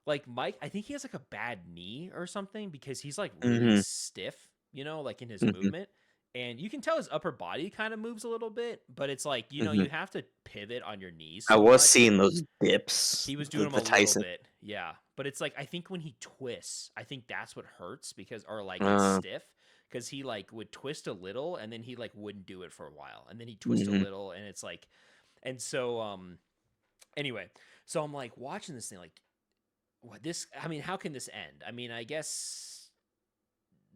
Speaker 1: like Mike. I think he has like a bad knee or something because he's like really
Speaker 2: Mm-hmm.
Speaker 1: stiff, like in his
Speaker 2: Mm-hmm.
Speaker 1: movement. And you can tell his upper body kind of moves a little bit, but it's like,
Speaker 2: Mm-hmm.
Speaker 1: you have to pivot on your knees
Speaker 2: I
Speaker 1: so
Speaker 2: was
Speaker 1: much.
Speaker 2: seeing those dips,
Speaker 1: He was doing
Speaker 2: the
Speaker 1: them a
Speaker 2: the
Speaker 1: little
Speaker 2: Tyson.
Speaker 1: bit, yeah. But it's like I think when he twists, I think that's what hurts because or like gets
Speaker 2: Uh,
Speaker 1: stiff because he like would twist a little and then he like wouldn't do it for a while and then he twist a
Speaker 2: mm-hmm.
Speaker 1: little and it's like and so anyway, so I'm like watching this thing like what this I mean, how can this end? I mean, I guess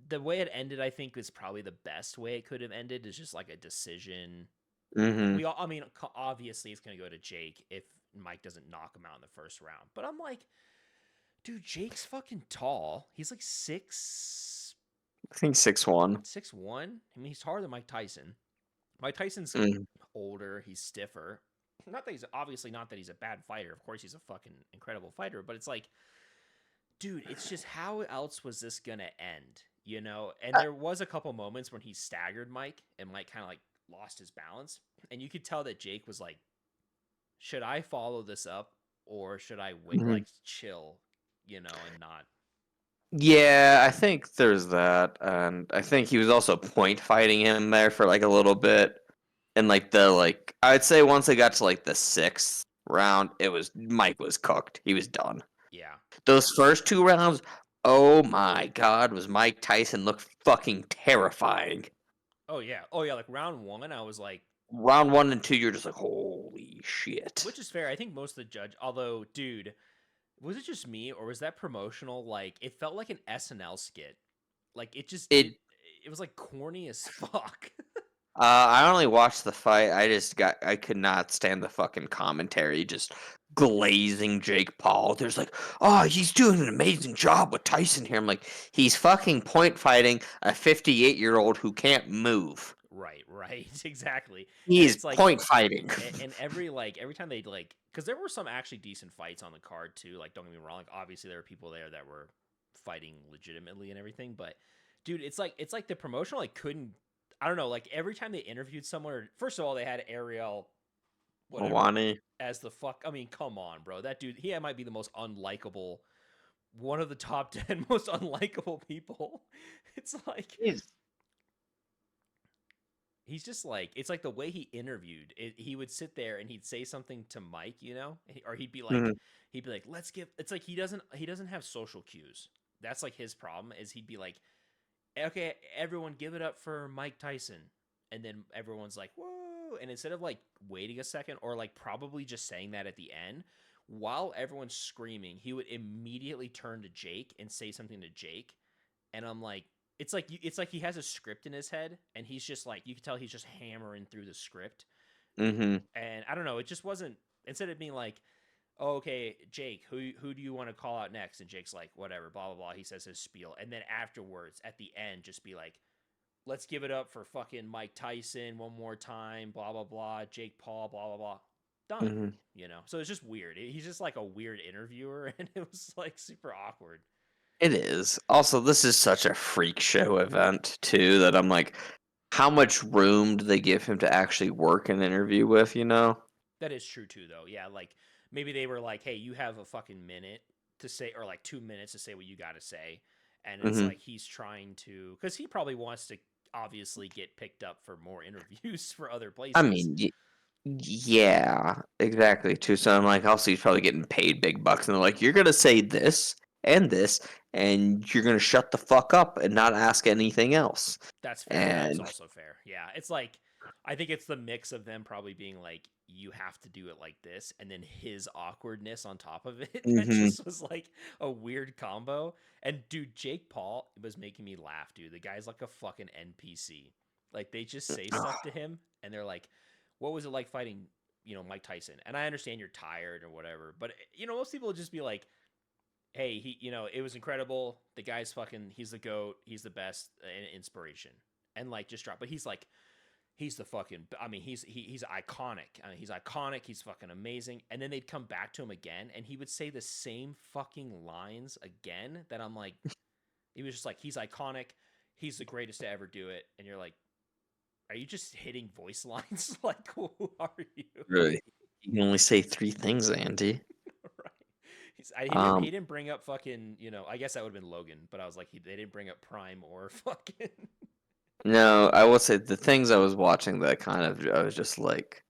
Speaker 1: the way it ended I think is probably the best way it could have ended is just like a decision.
Speaker 2: Mm-hmm.
Speaker 1: We all I mean, obviously it's going to go to Jake if Mike doesn't knock him out in the first round. But I'm like, dude, Jake's fucking tall. He's like
Speaker 2: I think 6'1".
Speaker 1: 6'1". I mean, he's taller than Mike Tyson. Mike Tyson's
Speaker 2: Mm-hmm.
Speaker 1: older. He's stiffer. Not that he's obviously not that he's a bad fighter. Of course, he's a fucking incredible fighter. But it's like, dude, it's just how else was this gonna end? And there was a couple moments when he staggered Mike, and Mike kind of like lost his balance, and you could tell that Jake was like, should I follow this up or should I wait,
Speaker 2: Mm-hmm.
Speaker 1: like chill, and not.
Speaker 2: Yeah, I think there's that, and I think he was also point fighting him there for like a little bit. And like I'd say once they got to like the sixth round, it was Mike was cooked. He was done.
Speaker 1: Yeah.
Speaker 2: Those first two rounds, oh my god, was Mike Tyson look fucking terrifying.
Speaker 1: Oh yeah. Oh yeah. Like round one, I was like,
Speaker 2: Round one and two, you're just like, holy shit.
Speaker 1: which is fair. I think most of the judge, although, dude, was it just me or was that promotional? Like, it felt like an SNL skit. Like, it just did.
Speaker 2: It
Speaker 1: It was like corny as fuck.
Speaker 2: I only watched the fight. I could not stand the fucking commentary just glazing Jake Paul. There's like, oh, he's doing an amazing job with Tyson here. I'm like, he's fucking point fighting a 58-year-old who can't move.
Speaker 1: Right. Right. Exactly. And
Speaker 2: He's
Speaker 1: it's like,
Speaker 2: point fighting.
Speaker 1: and every time they like, because there were some actually decent fights on the card too. Like, don't get me wrong. Like, obviously there were people there that were fighting legitimately and everything, but dude, it's like the promotional like couldn't. I don't know. Like every time they interviewed someone, first of all, they had Ariel, whatever,
Speaker 2: Wani.
Speaker 1: as the fuck. I mean, come on, bro. That dude, he might be the most unlikable, one of the top 10 most unlikable people. It's like
Speaker 2: He's
Speaker 1: he's just like it's like the way he interviewed he would sit there and he'd say something to Mike, or
Speaker 2: Mhm.
Speaker 1: he'd be like, let's give. It's like he doesn't have social cues. That's like his problem is he'd be like, okay, everyone give it up for Mike Tyson, and then everyone's like, whoa, and instead of like waiting a second or like probably just saying that at the end while everyone's screaming, he would immediately turn to Jake and say something to Jake, and I'm like, it's like he has a script in his head, and he's just like, you can tell he's just hammering through the script,
Speaker 2: Mhm.
Speaker 1: and I don't know, it just wasn't. Instead of being like, oh, okay, Jake, who do you want to call out next? And Jake's like, whatever, blah blah blah. He says his spiel, and then afterwards, at the end, just be like, let's give it up for fucking Mike Tyson one more time, blah blah blah, Jake Paul, blah blah blah. Done.
Speaker 2: hmm
Speaker 1: So it's just weird. He's just like a weird interviewer, and it was like super awkward.
Speaker 2: It is. Also, this is such a freak show event too that I'm like, how much room do they give him to actually work an interview with? You know?
Speaker 1: That is true too, though. Yeah, like maybe they were like, "Hey, you have a fucking minute to say, or like 2 minutes to say what you got to say," and it's
Speaker 2: hmm
Speaker 1: like he's trying to, because he probably wants to obviously get picked up for more interviews for other
Speaker 2: I
Speaker 1: places.
Speaker 2: mean, yeah, exactly. Too. So I'm like, also he's probably getting paid big bucks, and they're like, you're gonna say this, and you're gonna shut the fuck up and not ask anything else.
Speaker 1: That's fair. That is
Speaker 2: And
Speaker 1: also fair. Yeah. It's like, I think it's the mix of them probably being like, you have to do it like this, and then his awkwardness on top of it. That
Speaker 2: hmm
Speaker 1: just was like a weird combo. And dude, Jake Paul was making me laugh, dude. The guy's like a fucking NPC. Like, they just say stuff to him, and they're like, what was it like fighting, Mike Tyson? And I understand you're tired or whatever, but, most people would just be like, hey, it was incredible. The guy's fucking, he's the goat. He's the best inspiration. And like, just drop. But he's like, he's the fucking. I mean, he's iconic. I mean, he's iconic. He's fucking amazing. And then they'd come back to him again, and he would say the same fucking lines again. That I'm like, he was just like, he's iconic. He's the greatest to ever do it. And you're like, are you just hitting voice lines? Like, who are you?
Speaker 2: really, you can only say three things, Andy.
Speaker 1: Right. He
Speaker 2: Um,
Speaker 1: didn't bring up fucking, I guess that would have been Logan, but I was like, they didn't bring up Prime or fucking.
Speaker 2: no, I will say the things I was watching that kind of I was just like,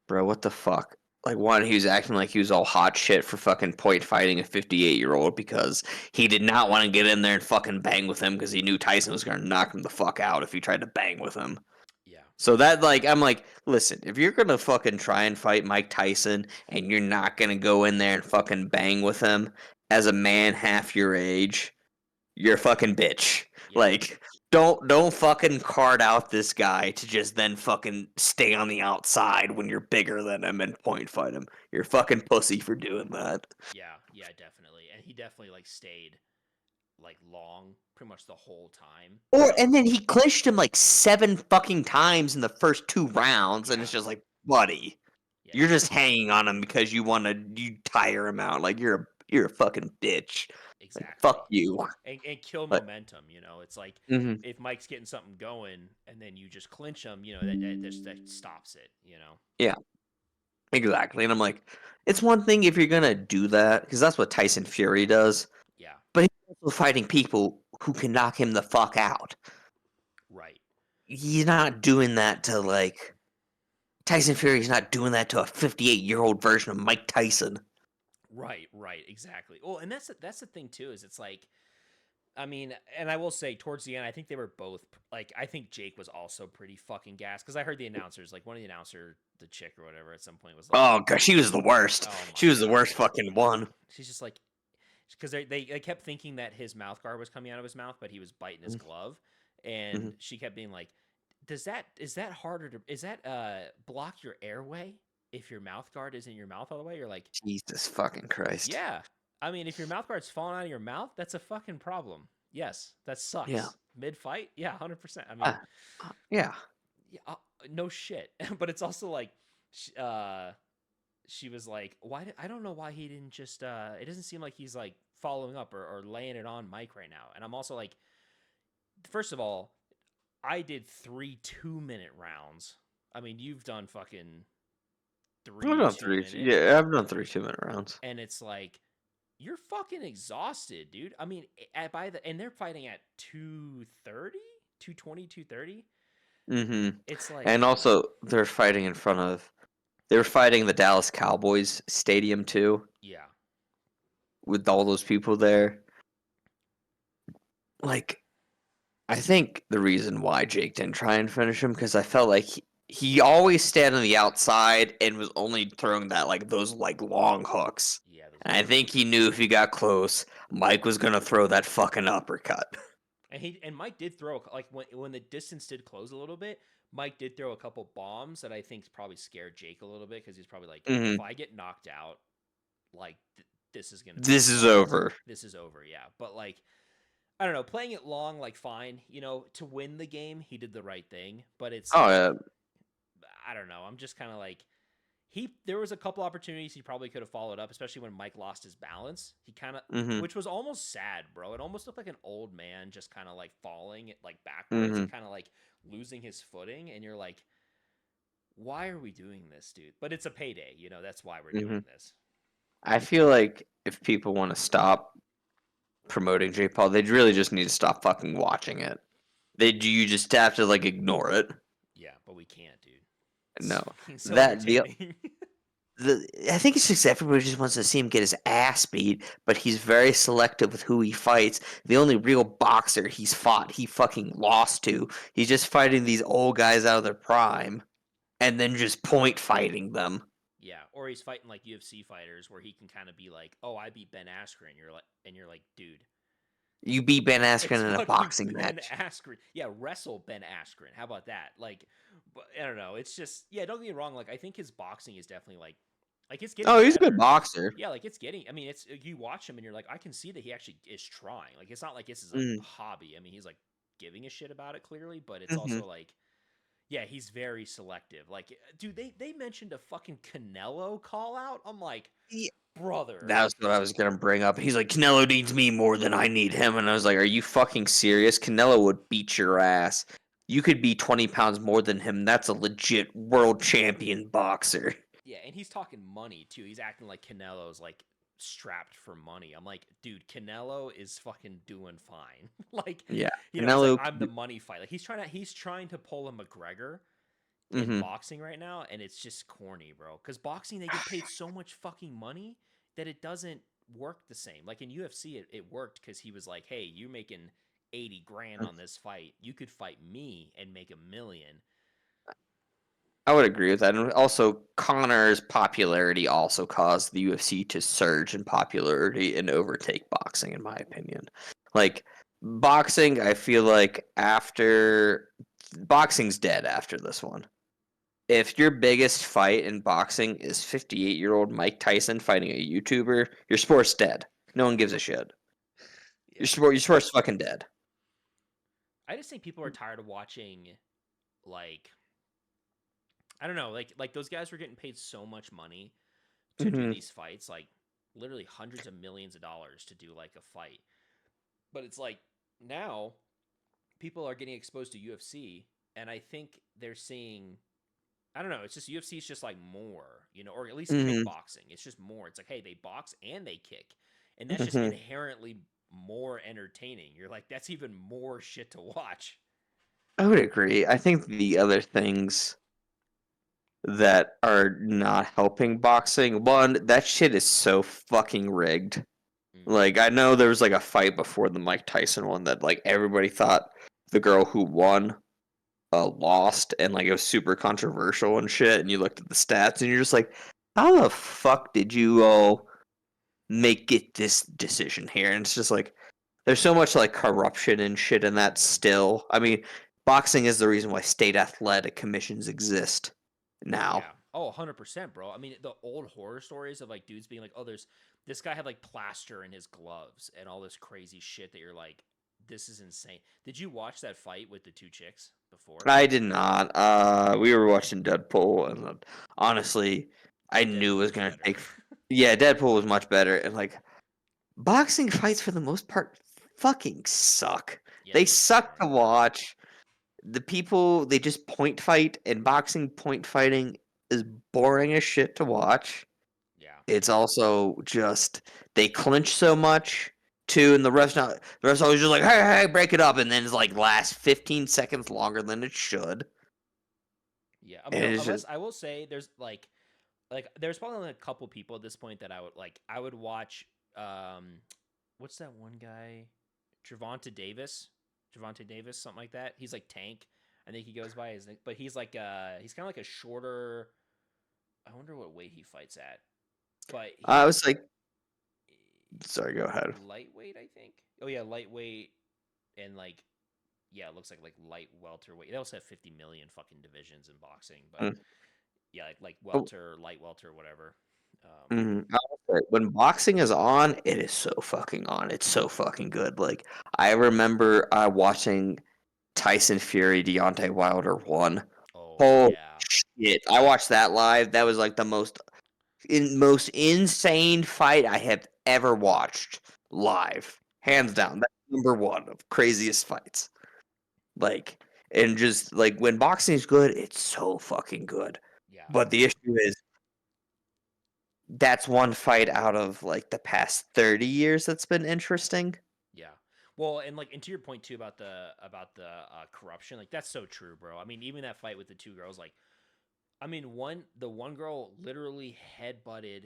Speaker 2: bro, what the fuck? Like one, he was acting like he was all hot shit for fucking point fighting a 58-year-old because he did not want to get in there and fucking bang with him because he knew Tyson was gonna knock him the fuck out if he tried to bang with him.
Speaker 1: Yeah.
Speaker 2: So that like I'm like, listen, if you're gonna fucking try and fight Mike Tyson and you're not gonna go in there and fucking bang with him as a man half your age, you're a fucking bitch.
Speaker 1: Yeah.
Speaker 2: Like, don't fucking card out this guy to just then fucking stay on the outside when you're bigger than him and point fight him. You're a fucking pussy for doing that.
Speaker 1: Yeah. Yeah. Definitely. And he definitely like stayed like long, pretty much the whole time.
Speaker 2: Or and then he clinched him like 7 fucking times in the first 2 rounds, and
Speaker 1: Yeah.
Speaker 2: it's just like, buddy,
Speaker 1: Yeah.
Speaker 2: you're just hanging on him because you tire him out. Like you're a fucking bitch. Like fuck
Speaker 1: Exactly.
Speaker 2: you.
Speaker 1: And kill
Speaker 2: But
Speaker 1: momentum. It's like
Speaker 2: mhm,
Speaker 1: if Mike's getting something going and then you just clinch him, that stops it.
Speaker 2: yeah, exactly. And I'm like, it's one thing if you're gonna do that because that's what Tyson Fury does.
Speaker 1: Yeah.
Speaker 2: But he's also fighting people who can knock him the fuck out.
Speaker 1: Right.
Speaker 2: He's not doing that to like Tyson Fury's not doing that to a 58-year-old version of Mike Tyson.
Speaker 1: Right. Right. Exactly. Well, and that's the thing too. Is it's like, I mean, and I will say towards the end, I think they were both like, I think Jake was also pretty fucking gassed because I heard the announcers, like one of the announcer, the chick or whatever, at some point was like,
Speaker 2: Oh god, she was the worst.
Speaker 1: "Oh
Speaker 2: She
Speaker 1: my
Speaker 2: was the
Speaker 1: god,
Speaker 2: worst
Speaker 1: dude!"
Speaker 2: fucking one.
Speaker 1: She's just like, because they kept thinking that his mouth guard was coming out of his mouth, but he was biting his glove,
Speaker 2: Mhm.
Speaker 1: and she kept being like, is that harder to is that block your airway if your mouth guard is in your mouth all the way? You're like,
Speaker 2: Jesus fucking Christ.
Speaker 1: yeah. I mean, if your mouth guard's falling out of your mouth, that's a fucking problem. Yes, that
Speaker 2: Yeah.
Speaker 1: sucks. Mid fight, yeah, 100%. I mean,
Speaker 2: Yeah.
Speaker 1: yeah, no shit. But it's also like, sh- uh, she was like, I don't know why he didn't just. It doesn't seem like he's like following up or laying it on Mike right now. And I'm also like, first of all, I did 3 2-minute rounds. I mean, you've done fucking
Speaker 2: I've
Speaker 1: three
Speaker 2: done
Speaker 1: two
Speaker 2: three.
Speaker 1: minute,
Speaker 2: Yeah, I've done 3 2-minute rounds.
Speaker 1: and it's like you're fucking exhausted, dude. I mean, and they're fighting at 230, 220, 230.
Speaker 2: Mm-hmm.
Speaker 1: It's like,
Speaker 2: And also, they're fighting in front of. They were fighting the Dallas Cowboys stadium too,
Speaker 1: yeah,
Speaker 2: with all those people there. Like, I think the reason why Jake didn't try and finish him because I felt like he always stayed on the outside and was only throwing that like those like long hooks.
Speaker 1: yeah, those
Speaker 2: And I
Speaker 1: long
Speaker 2: think he
Speaker 1: hooks.
Speaker 2: knew if he got close, Mike was gonna throw that fucking uppercut.
Speaker 1: And Mike did throw like when the distance did close a little bit. Mike did throw a couple bombs that I think probably scared Jake a little bit because he's probably like, if
Speaker 2: hmm
Speaker 1: I get knocked out, like this is gonna be
Speaker 2: This is
Speaker 1: fun.
Speaker 2: over.
Speaker 1: This is over, yeah. But like, I don't know, playing it long, like fine, to win the game, he did the right thing. But it's
Speaker 2: Oh
Speaker 1: like,
Speaker 2: yeah.
Speaker 1: I don't know. I'm just kind of like, there was a couple opportunities he probably could have followed up, especially when Mike lost his balance. He kind of,
Speaker 2: Mm-hmm.
Speaker 1: which was almost sad, bro. It almost looked like an old man just kind of like falling like backwards
Speaker 2: Mm-hmm.
Speaker 1: and kind of like losing his footing. And you're like, why are we doing this, dude? But it's a payday, That's why we're
Speaker 2: Mm-hmm.
Speaker 1: doing this.
Speaker 2: I feel like if people want to stop promoting Jake Paul, they really just need to stop fucking watching it. You just have to like ignore it.
Speaker 1: Yeah, but we can't, dude. It's
Speaker 2: No,
Speaker 1: fucking so
Speaker 2: that
Speaker 1: entertaining.
Speaker 2: the I think it's just everybody just wants to see him get his ass beat, but he's very selective with who he fights. The only real boxer he's fought, he fucking lost to. He's just fighting these old guys out of their prime, and then just point fighting them.
Speaker 1: Yeah, or he's fighting like UFC fighters where he can kind of be like, "Oh, I beat Ben Askren." And you're like, "Dude,
Speaker 2: You beat Ben
Speaker 1: it's
Speaker 2: Askren in a
Speaker 1: fucking
Speaker 2: boxing
Speaker 1: Ben
Speaker 2: match.
Speaker 1: Askren." Yeah, wrestle Ben Askren. How about that? Like, but I don't know. It's just, yeah. Don't get me wrong. Like, I think his boxing is definitely like it's getting
Speaker 2: Oh, he's a good
Speaker 1: better.
Speaker 2: boxer.
Speaker 1: Yeah, like it's getting. I mean, it's you watch him and you're like, I can see that he actually is trying. Like, it's not like this is a
Speaker 2: Mm,
Speaker 1: hobby. I mean, he's like giving a shit about it clearly, but it's
Speaker 2: hmm
Speaker 1: also like, yeah, he's very selective. Like, dude, they mentioned a fucking Canelo call out. I'm like,
Speaker 2: Yeah,
Speaker 1: brother.
Speaker 2: that's what I was gonna bring up. He's like, Canelo needs me more than I need him, and I was like, are you fucking serious? Canelo would beat your ass. You could be 20 pounds more than him. That's a legit world champion boxer.
Speaker 1: Yeah, and he's talking money too. He's acting like Canelo's like strapped for money. I'm like, dude, Canelo is fucking doing fine. Like,
Speaker 2: Yeah,
Speaker 1: he's like,
Speaker 2: Canelo.
Speaker 1: I'm the money fight. Like he's trying to pull a McGregor in
Speaker 2: Mm-hmm.
Speaker 1: boxing right now, and it's just corny, bro. Because boxing, they get paid so much fucking money that it doesn't work the same. Like in UFC, it worked because he was like, hey, you making 80 grand on this fight. You could fight me and make 1 million.
Speaker 2: I would agree with that. And also, Connor's popularity also caused the UFC to surge in popularity and overtake boxing, in my opinion. Like, boxing, I feel like after. Boxing's dead after this one. If your biggest fight in boxing is 58-year-old Mike Tyson fighting a YouTuber, your sport's dead. No one gives a shit.
Speaker 1: Yeah.
Speaker 2: Your sport's fucking dead.
Speaker 1: I just think people are tired of watching, like, I don't know, like those guys were getting paid so much money to do
Speaker 2: Mm-hmm.
Speaker 1: these fights, like literally hundreds of millions of dollars to do like a fight. But it's like now people are getting exposed to UFC, and I think they're seeing, I don't know, it's just UFC is just like more, or at least
Speaker 2: Mm-hmm.
Speaker 1: kickboxing. It's just more. It's like, hey, they box and they kick. And that's just
Speaker 2: Mm-hmm.
Speaker 1: inherently more entertaining. You're like, that's even more shit to watch.
Speaker 2: I would agree. I think the other things that are not helping boxing. One, that shit is so fucking rigged.
Speaker 1: Mm-hmm.
Speaker 2: Like I know there was like a fight before the Mike Tyson one that like everybody thought the girl who won lost and like it was super controversial and shit and you looked at the stats and you're just like how the fuck did you all get this decision here? And it's just like there's so much like corruption and shit in that
Speaker 1: Mm-hmm.
Speaker 2: still. I mean, boxing is the reason why state athletic commissions exist now.
Speaker 1: Yeah. Oh, 100%, bro. I mean, the old horror stories of like dudes being like, oh, there's this guy had like plaster in his gloves and all this crazy shit that you're like, this is insane. Did you watch that fight with the two chicks before?
Speaker 2: I did not. We were watching Deadpool, and honestly, I knew it
Speaker 1: Deadpool
Speaker 2: was
Speaker 1: was
Speaker 2: gonna
Speaker 1: better.
Speaker 2: take. Yeah, Deadpool was much better, and like boxing fights for the most part fucking suck.
Speaker 1: Yeah,
Speaker 2: They
Speaker 1: they're just
Speaker 2: suck to
Speaker 1: boring.
Speaker 2: watch. The people they just point fight, and boxing point fighting is boring as shit to watch.
Speaker 1: Yeah.
Speaker 2: It's also just they clinch so much too, and the ref's always just like, hey, break it up, and then it's like lasts 15 seconds longer than it should.
Speaker 1: Yeah.
Speaker 2: And it's
Speaker 1: Unless
Speaker 2: just
Speaker 1: I will say there's like there's probably only a couple people at this point that I would watch what's that one guy? Gervonta Davis. Gervonta Davis, something like that. He's like Tank. I think he goes by his name, but he's like he's kind of like a shorter. I wonder what weight he fights at. But
Speaker 2: I
Speaker 1: he's
Speaker 2: was like, sorry, go ahead.
Speaker 1: lightweight, I think. Oh yeah, lightweight and like, yeah, it looks like light welterweight. They also have 50 million fucking divisions in boxing, but
Speaker 2: Mm.
Speaker 1: yeah, like
Speaker 2: Oh,
Speaker 1: welter, light welter, whatever.
Speaker 2: I will say, when boxing is on, it is so fucking on. It's so fucking good. Like I remember watching Tyson Fury Deontay Wilder one.
Speaker 1: Oh
Speaker 2: Oh,
Speaker 1: yeah.
Speaker 2: shit. I watched that live. That was like the most insane fight I have ever watched live.
Speaker 1: Yeah,
Speaker 2: Hands down. That's number one of craziest fights. Like, and just like when boxing is good, it's so fucking good.
Speaker 1: yeah,
Speaker 2: But the issue is that's one fight out of like the past 30 years that's been interesting.
Speaker 1: yeah. Well, and like, and to your point too about the corruption, like that's so true, bro. I mean, even that fight with the two girls, like, I mean, the one girl literally headbutted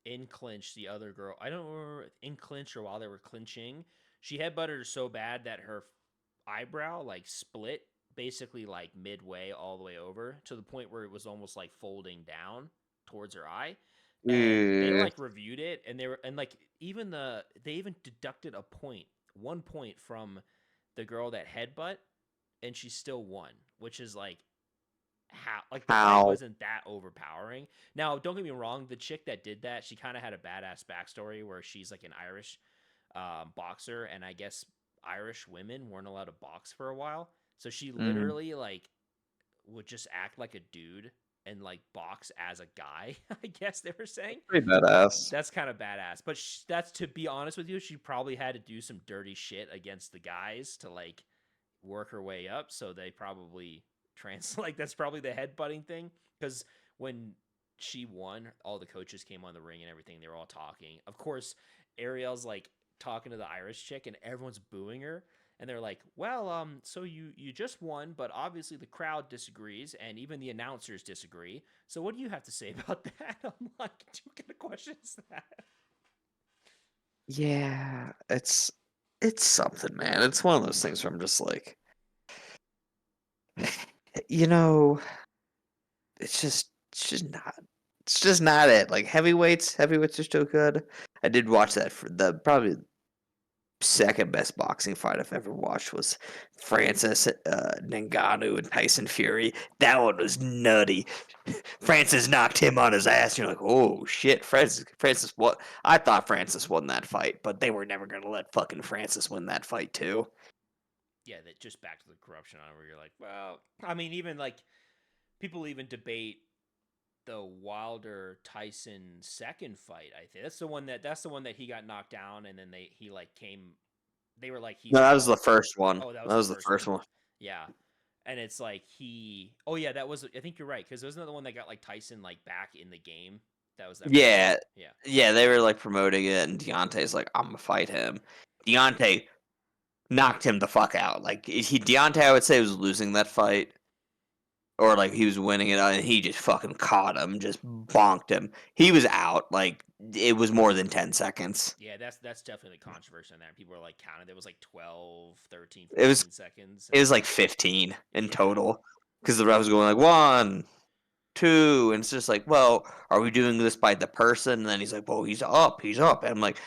Speaker 1: in clinch the other girl. I don't remember in clinch or while they were clinching. She headbutted her so bad that her eyebrow like split basically like midway all the way over to the point where it was almost like folding down towards her eye. And they
Speaker 2: Uh,
Speaker 1: like reviewed it and they were and like they even deducted 1 point from the girl that headbutt and she still won, which is like how like the fight
Speaker 2: how?
Speaker 1: wasn't that overpowering. Now, don't get me wrong, the chick that did that, she kind of had a badass backstory where she's like an Irish boxer, and I guess Irish women weren't allowed to box for a while, so she
Speaker 2: Mm,
Speaker 1: literally like would just act like a dude and like box as a guy. I guess they were saying
Speaker 2: pretty badass.
Speaker 1: that's kind of badass. But that's to be honest with you, she probably had to do some dirty shit against the guys to like work her way up. So they probably like that's probably the headbutting thing. Because when she won, all the coaches came on the ring and everything. They were all talking. Of course, Ariel's like talking to the Irish chick, and everyone's booing her. And they're like, "Well, so you just won, but obviously the crowd disagrees, and even the announcers disagree. So what do you have to say about that?" I'm like, "What kind of question is that?"
Speaker 2: Yeah, it's something, man. It's one of those things where I'm just like, you know, it's just not it. Like heavyweights are still good. I did watch that for the probably second best boxing fight I've ever watched was Francis Ngannou and Tyson Fury. That one was nutty. Francis knocked him on his ass. You're like, oh shit, Francis. What? I thought Francis won that fight, but they were never gonna let fucking Francis win that fight too.
Speaker 1: Yeah, that just back to the corruption on it, where you're like, well, I mean, even like people even debate the Wilder Tyson second fight. I think that's the one that he got knocked down, and then he like came. They were like
Speaker 2: No,
Speaker 1: he's
Speaker 2: that was the
Speaker 1: won.
Speaker 2: first one.
Speaker 1: Oh, that was
Speaker 2: That
Speaker 1: the
Speaker 2: was the
Speaker 1: first
Speaker 2: first
Speaker 1: one.
Speaker 2: one.
Speaker 1: Yeah, and it's like he. Oh yeah, that was. I think you're right because there was another one that got like Tyson like back in the game. That was that first one.
Speaker 2: Yeah,
Speaker 1: Yeah.
Speaker 2: yeah, they were like promoting it, and Deontay's like, I'm gonna fight him. Deontay knocked him the fuck out. Like Deontay, I would say was losing that fight, or like he was winning it, and he just fucking caught him, just bonked him. He was out. Like it was more than 10 seconds.
Speaker 1: Yeah, that's definitely the controversy on that. People were like counting. There was like 12, 13,
Speaker 2: It was
Speaker 1: 14 seconds,
Speaker 2: it
Speaker 1: and
Speaker 2: was like 15 in
Speaker 1: yeah,
Speaker 2: total because the ref was going like 1, 2, and it's just like, well, are we doing this by the person? And then he's like, well, he's up. And I'm like,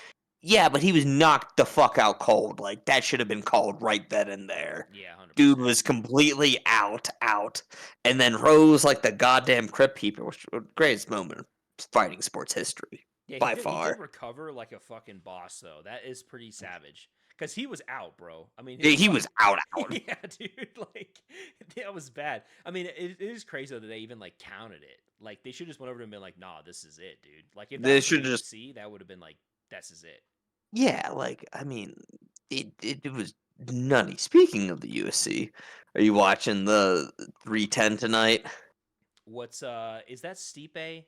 Speaker 2: yeah, but he was knocked the fuck out cold. Like that should have been called right then and there.
Speaker 1: yeah, 100%.
Speaker 2: Dude was completely out. And then rose like the goddamn crypt keeper, which was the greatest moment of fighting sports history
Speaker 1: Yeah,
Speaker 2: by
Speaker 1: he did
Speaker 2: far.
Speaker 1: recover like a fucking boss though. That is pretty savage. Cause he was out, bro. I mean, his
Speaker 2: He was out.
Speaker 1: yeah, dude. Like that was bad. I mean, it is crazy though that they even like counted it. Like they should just went over to him and been like, "Nah, this is it, dude." Like if that
Speaker 2: They
Speaker 1: was the
Speaker 2: should just,
Speaker 1: UFC, that would have been like, "This is it."
Speaker 2: yeah, like I mean, it was nutty. Speaking of the UFC, are you watching the 310 tonight?
Speaker 1: What's is that Stipe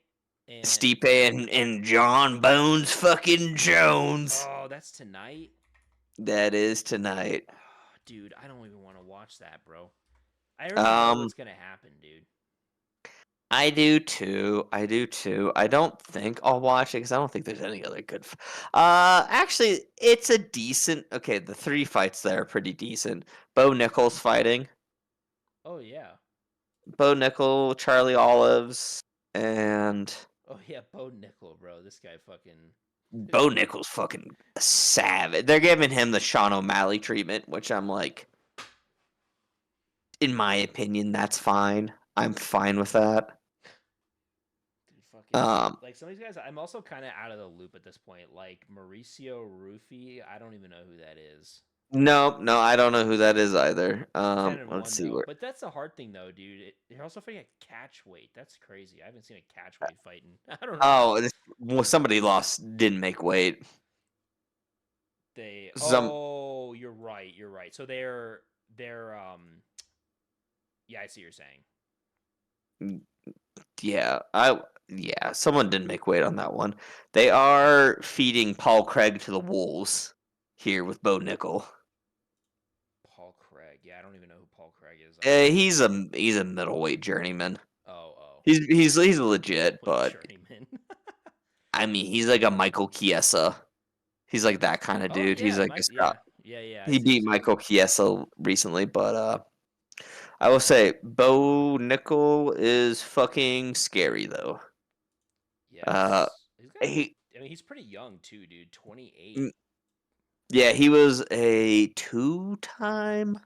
Speaker 1: and
Speaker 2: Stipe and John Bones fucking Jones.
Speaker 1: oh, that's tonight.
Speaker 2: That is tonight.
Speaker 1: Oh, dude, I don't even want to watch that, bro. I already know
Speaker 2: Um,
Speaker 1: what's gonna happen, dude.
Speaker 2: I do too. I do too. I don't think I'll watch it because I don't think there's any other good. Actually, it's a decent. Okay, the three fights there are pretty decent. Bo Nichols fighting.
Speaker 1: Oh yeah.
Speaker 2: Bo Nickel, Charlie Olives, and
Speaker 1: Oh yeah, Bo Nickel, bro. This guy fucking
Speaker 2: Bo Nichols fucking savage. They're giving him the Sean O'Malley treatment, which I'm like, in my opinion, that's fine. I'm fine with that.
Speaker 1: dude, fucking
Speaker 2: Um,
Speaker 1: like some of these guys. I'm also kind of out of the loop at this point. Like Mauricio Rufy, I don't even know who that is.
Speaker 2: No, no, I don't know who that is either.
Speaker 1: Ten and
Speaker 2: Let's
Speaker 1: one
Speaker 2: see
Speaker 1: though,
Speaker 2: where.
Speaker 1: but that's the hard thing though, dude. They're also fighting a catch weight. That's crazy. I haven't seen a catch weight fight in I don't know.
Speaker 2: Well, somebody lost, didn't make weight.
Speaker 1: They
Speaker 2: Some,
Speaker 1: oh, you're right. You're right. So they're yeah, I see what you're saying.
Speaker 2: yeah, yeah, someone didn't make weight on that one. They are feeding Paul Craig to the wolves here with Bo Nickel.
Speaker 1: Paul Craig. Yeah, I don't even know who Paul Craig is. I don't.
Speaker 2: He's a middleweight journeyman.
Speaker 1: Oh, oh.
Speaker 2: He's legit,
Speaker 1: Middleweight
Speaker 2: but
Speaker 1: journeyman.
Speaker 2: I mean, he's like a Michael Chiesa. He's like that kind of
Speaker 1: Oh
Speaker 2: dude. He's
Speaker 1: yeah,
Speaker 2: like a
Speaker 1: Mike.
Speaker 2: Scott.
Speaker 1: Yeah, yeah, yeah. I
Speaker 2: He
Speaker 1: see. I
Speaker 2: beat
Speaker 1: see.
Speaker 2: Michael Chiesa recently, but I will say Bo Nickel is fucking scary though. Uh,
Speaker 1: Yes, he's got a good.
Speaker 2: he,
Speaker 1: I mean, he's pretty young too, dude. 28.
Speaker 2: mm, yeah, he was a two-time.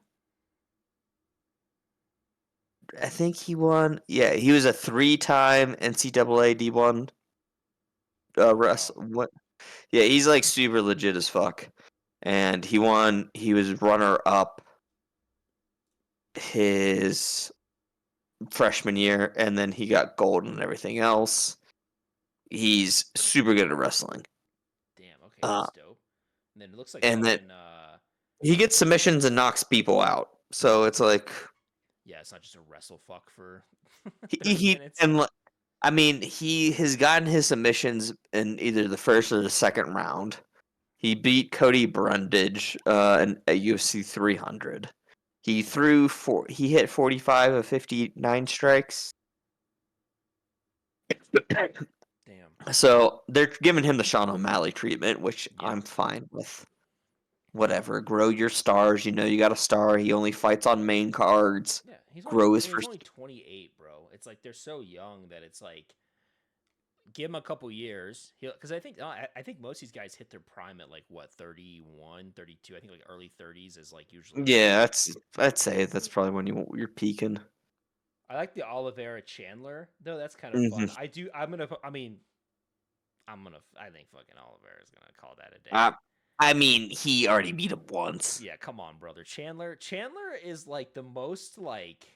Speaker 2: I think he won. Yeah, he was a three-time NCAA D1
Speaker 1: Wow.
Speaker 2: what? Yeah, he's like super legit as fuck. And he won. He was runner up his freshman year, and then he got gold and everything else. He's super good at wrestling.
Speaker 1: Damn. Okay,
Speaker 2: Uh,
Speaker 1: that's dope. And then it looks like
Speaker 2: and then
Speaker 1: fucking.
Speaker 2: he gets submissions and knocks people out. So it's like
Speaker 1: Yeah, it's not just a wrestle fuck for
Speaker 2: he,
Speaker 1: 30
Speaker 2: he
Speaker 1: minutes.
Speaker 2: and I mean he has gotten his submissions in either the first or the second round. He beat Cody Brundage at UFC 300. He hit 45 of 59 strikes.
Speaker 1: Damn.
Speaker 2: So they're giving him the Sean O'Malley treatment, which
Speaker 1: Yeah.
Speaker 2: I'm fine with. Whatever. Grow your stars. You know you got a star. He only fights on main cards.
Speaker 1: Yeah. He's only
Speaker 2: Grow his
Speaker 1: and he's
Speaker 2: first.
Speaker 1: only 28, bro. It's like they're so young that it's like give him a couple years. He'll because I think most of these guys hit their prime at like what 31, 32. I think like early 30s is like usually.
Speaker 2: Yeah, I'd say that's probably when you're peaking.
Speaker 1: I like the Oliveira Chandler though. That's kind of fun.
Speaker 2: Hmm.
Speaker 1: I do. I'm gonna. I mean, I'm gonna. I think fucking Oliveira is gonna call that a day.
Speaker 2: Uh, I mean, he already beat him once.
Speaker 1: Yeah, come on, brother. Chandler is like the most like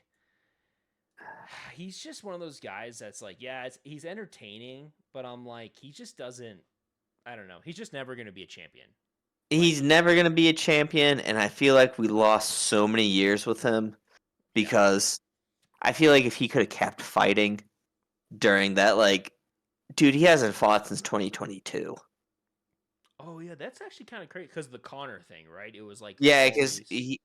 Speaker 1: he's just one of those guys that's like, yeah, he's entertaining, but I'm like, he just doesn't. I don't know. He's just never gonna be a champion. Like,
Speaker 2: He's never gonna be a champion, and I feel like we lost so many years with him
Speaker 1: yeah.
Speaker 2: because I feel like if he could have kept fighting during that, like, dude, he hasn't fought since 2022.
Speaker 1: Oh yeah, that's actually kind of crazy because the Connor thing, right? It was like
Speaker 2: Yeah, because
Speaker 1: always.
Speaker 2: he